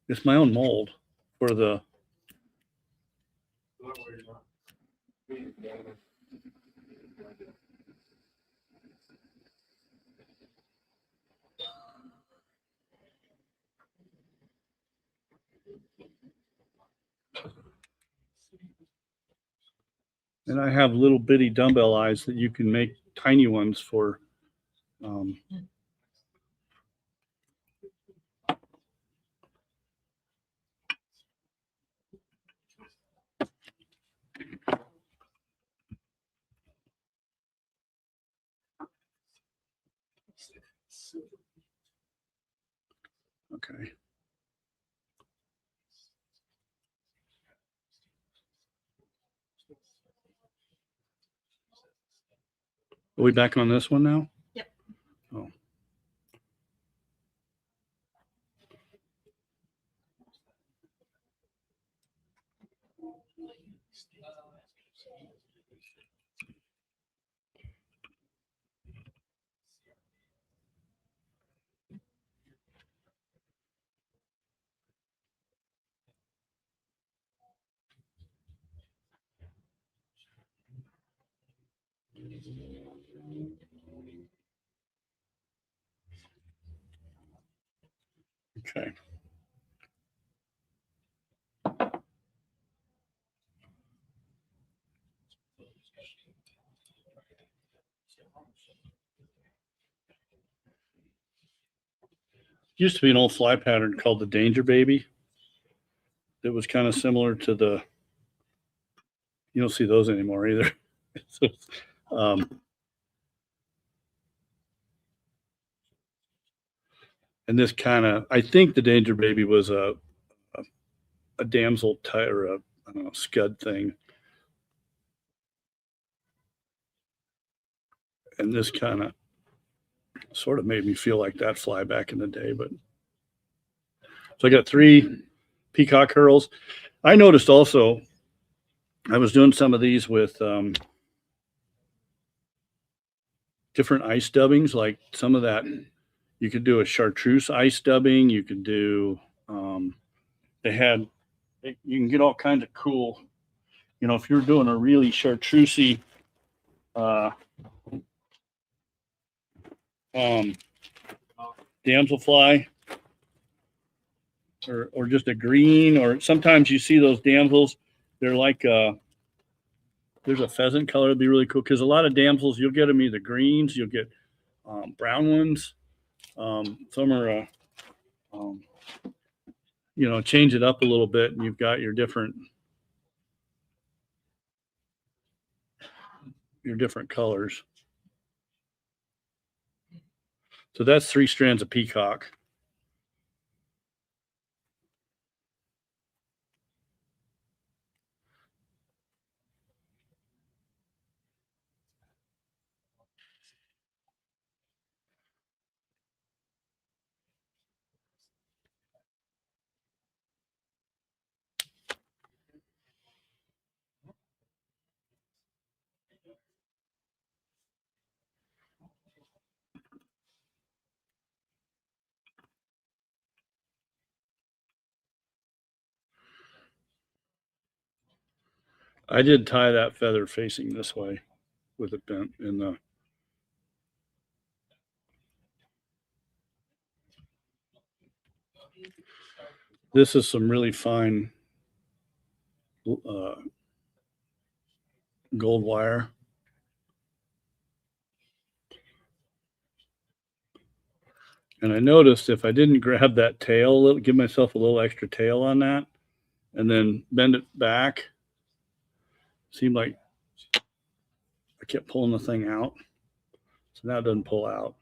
S2: it's my own mold for the, and I have little bitty dumbbell eyes that you can make tiny ones for. Okay. Are we back on this one now?
S1: Yep.
S2: Oh. Okay. Used to be an old fly pattern called the Danger Baby. It was kind of similar to the, you don't see those anymore either. So, and this kind of, I think the Danger Baby was a damsel type or a, I don't know, scud thing. And this kind of sort of made me feel like that fly back in the day. But so I got 3 peacock curls. I noticed also, I was doing some of these with different ice dubbings, like some of that you could do a chartreuse ice dubbing. You could do, you can get all kinds of cool, you know, if you're doing a really chartreusey damselfly or just a green, or sometimes you see those damsels, they're like there's a pheasant color. It'd be really cool because a lot of damsels, you'll get them either greens, you'll get brown ones, some are you know, change it up a little bit and you've got your different colors. So that's 3 strands of peacock. I did tie that feather facing this way with it bent in the. This is some really fine gold wire. And I noticed if I didn't grab that tail, give myself a little extra tail on that, and then bend it back, seemed like I kept pulling the thing out. So now it doesn't pull out.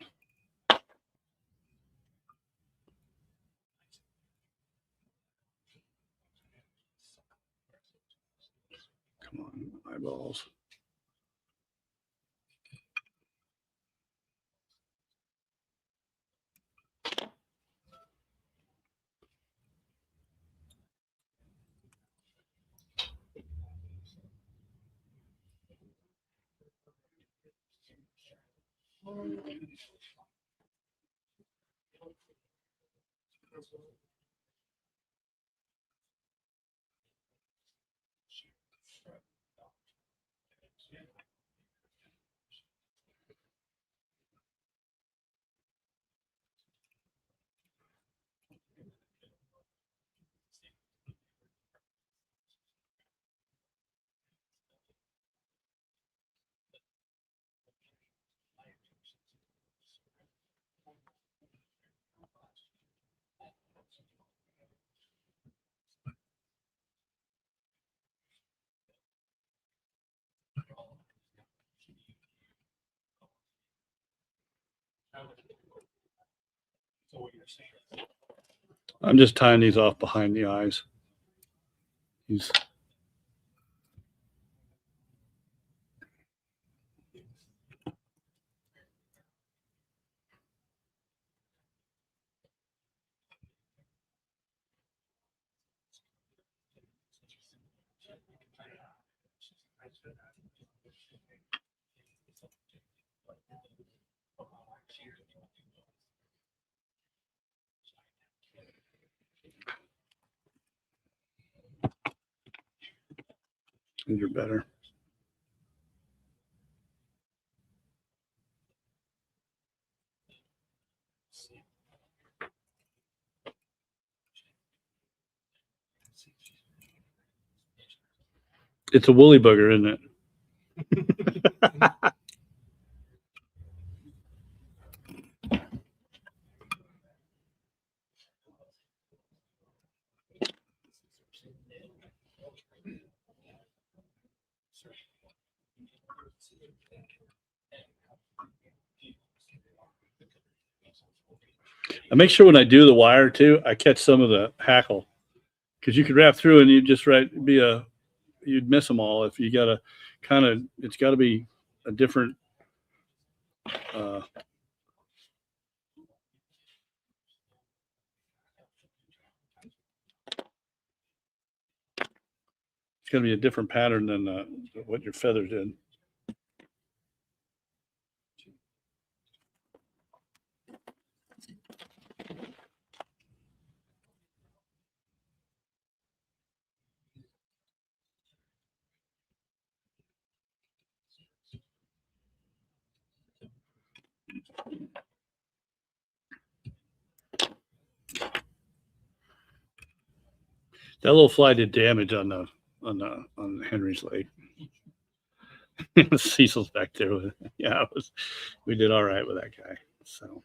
S2: Come on, eyeballs.
S5: So what you're saying.
S2: I'm just tying these off behind the eyes. He's these are better. It's a woolly booger, isn't it? I make sure when I do the wire too, I catch some of the hackle, because you could wrap through and you'd just you'd miss them all. If you got to it's got to be a different. It's going to be a different pattern than what your feather did. That little fly did damage on Henry's leg. Cecil's back there with it. Yeah, we did all right with that guy. So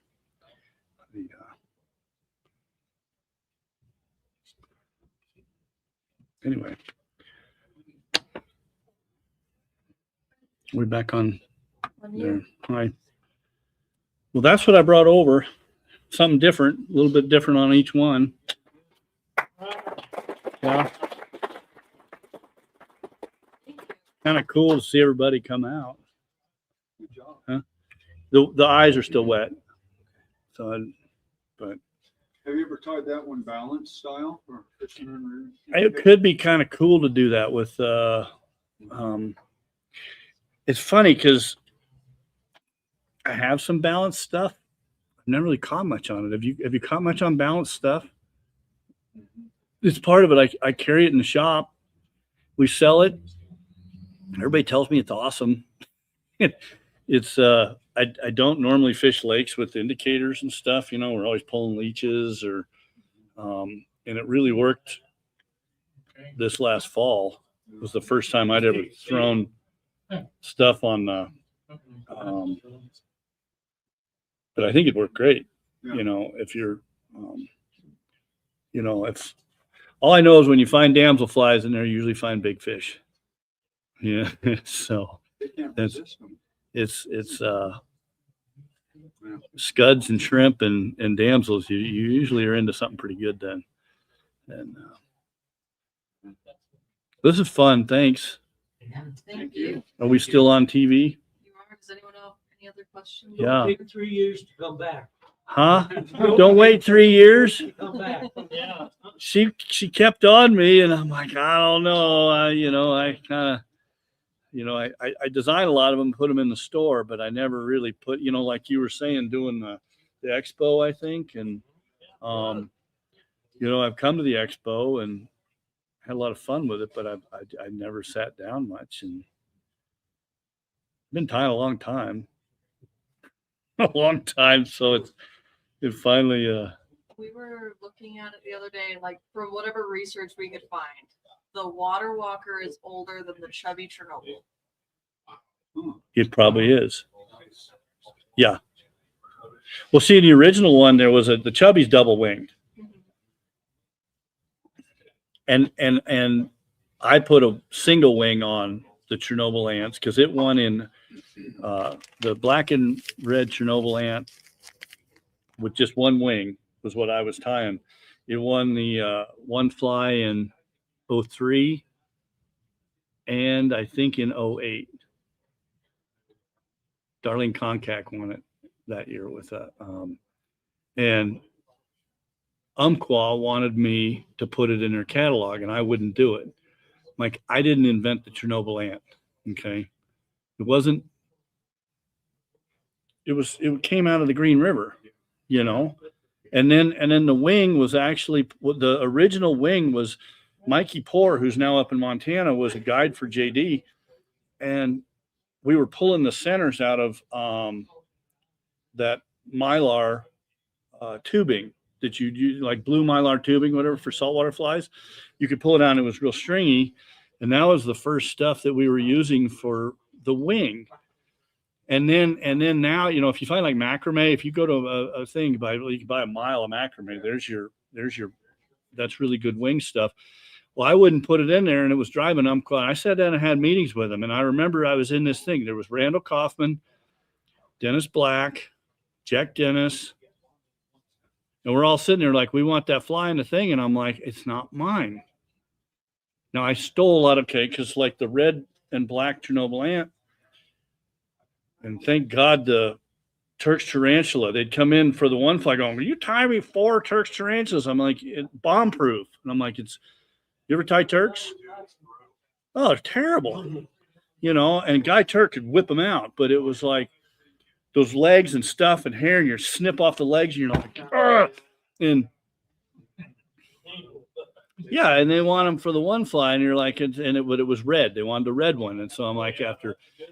S2: anyway, we're back on there. Hi. Well, that's what I brought over. Something different, a little bit different on each one. Yeah. Kind of cool to see everybody come out.
S4: Good job.
S2: Huh? The eyes are still wet. So, but
S4: Have you ever tied that one balance style or fishing and
S2: it could be kind of cool to do that with. It's funny because I have some balanced stuff. I've never really caught much on it. Have you caught much on balanced stuff? It's part of it. I carry it in the shop. We sell it. Everybody tells me it's awesome. It's I don't normally fish lakes with indicators and stuff. You know, we're always pulling leeches or and it really worked this last fall. It was the first time I'd ever thrown stuff on but I think it worked great.
S4: Yeah.
S2: You know, if you're you know, if all I know is when you find damsel flies in there, you usually find big fish. Yeah. So
S4: they can't
S2: That's-
S4: resist them.
S2: it's scuds and shrimp and damsels. You usually are into something pretty good then. And this is fun. Thanks.
S1: Thank you.
S2: Are we still on TV?
S1: You are. Does anyone have any other questions?
S2: Yeah.
S3: Take 3 years to come back.
S2: Huh? Don't wait 3 years.
S3: Come back. Yeah.
S2: She kept on me, and I'm like, I don't know. I kind of, You know, I design a lot of them, put them in the store, but I never really put, you know, like you were saying, doing the expo, I think. And, you know, I've come to the expo and had a lot of fun with it, but I never sat down much, and been tying a long time, So it finally,
S1: We were looking at it the other day, like from whatever research we could find, the water walker is older than the chubby Chernobyl.
S2: it probably is. Yeah. Well, see, in the original one, there was the chubby's double winged. And I put a single wing on the Chernobyl ants because it won in the black and red Chernobyl ant with just one wing was what I was tying. It won the one fly in 03 and I think in 08. Darlene Concac won it that year with that. And Umpqua wanted me to put it in her catalog, and I wouldn't do it. Like, I didn't invent the Chernobyl ant. Okay. It came out of the Green River, you know? And then the wing was actually, the original wing was Mikey Poor, who's now up in Montana, was a guide for JD. And we were pulling the centers out of that Mylar tubing that you use, like blue Mylar tubing, whatever, for saltwater flies. You could pull it out. It was real stringy. And that was the first stuff that we were using for the wing. And then now, you know, if you find like macrame, if you go to a thing, you can buy a mile of macrame. That's really good wing stuff. Well, I wouldn't put it in there, and it was driving Umpqua. I sat down and had meetings with him. And I remember I was in this thing. There was Randall Kaufman, Dennis Black, Jack Dennis. And we're all sitting there like, we want that fly in the thing. And I'm like, it's not mine. Now, I stole a lot of cake because like the red and black Chernobyl ant, and thank God the Turk's tarantula, they'd come in for the one fly going, will you tie me 4 Turk's tarantulas? I'm like, bomb proof. And I'm like, you ever tie Turks? Oh, it's terrible. You know, and Guy Turk could whip them out, but it was like those legs and stuff and hair, and you snip off the legs and you're like, ugh! And yeah, and they want them for the one fly, and you're like, but it was red. They wanted the red one. And so I'm like,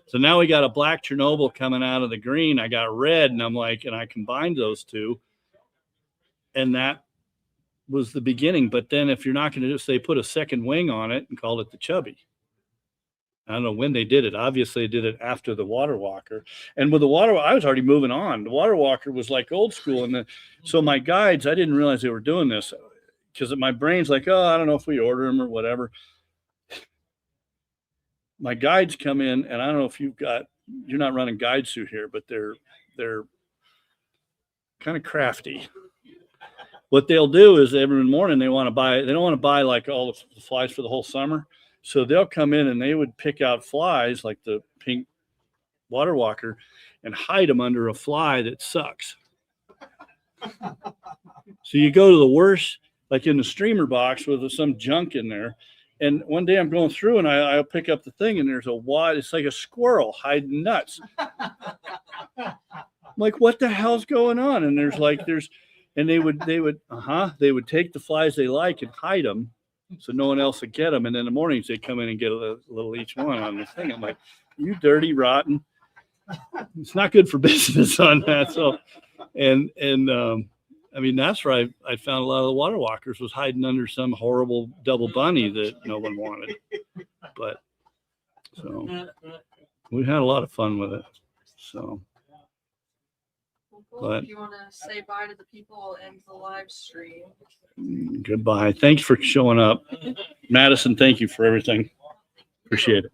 S2: so now we got a black Chernobyl coming out of the green. I got red, and I'm like, and I combined those two. And that was the beginning. But then if you're not going to just say put a second wing on it and call it the chubby. I don't know when they did it. Obviously, they did it after the water walker. And with the water, I was already moving on. The water walker was like old school. And so my guides, I didn't realize they were doing this because my brain's like, oh, I don't know if we order them or whatever. My guides come in, and I don't know if you're not running guides through here, but they're kind of crafty. What they'll do is every morning they don't want to buy like all the flies for the whole summer. So they'll come in and they would pick out flies like the pink water walker and hide them under a fly that sucks. So you go to the worst, like in the streamer box with some junk in there. And one day I'm going through and I'll pick up the thing and there's it's like a squirrel hiding nuts. I'm like, what the hell's going on? And they would take the flies they like and hide them so no one else would get them. And in the mornings they come in and get a little each one on the thing. I'm like, you dirty, rotten. It's not good for business on that. So, and I mean, that's where I found a lot of the water walkers was hiding under some horrible double bunny that no one wanted. But so we had a lot of fun with it. So.
S1: Well, if you want to say bye to the people, I'll end the live stream.
S2: Goodbye. Thanks for showing up. Madison, thank you for everything. Appreciate it.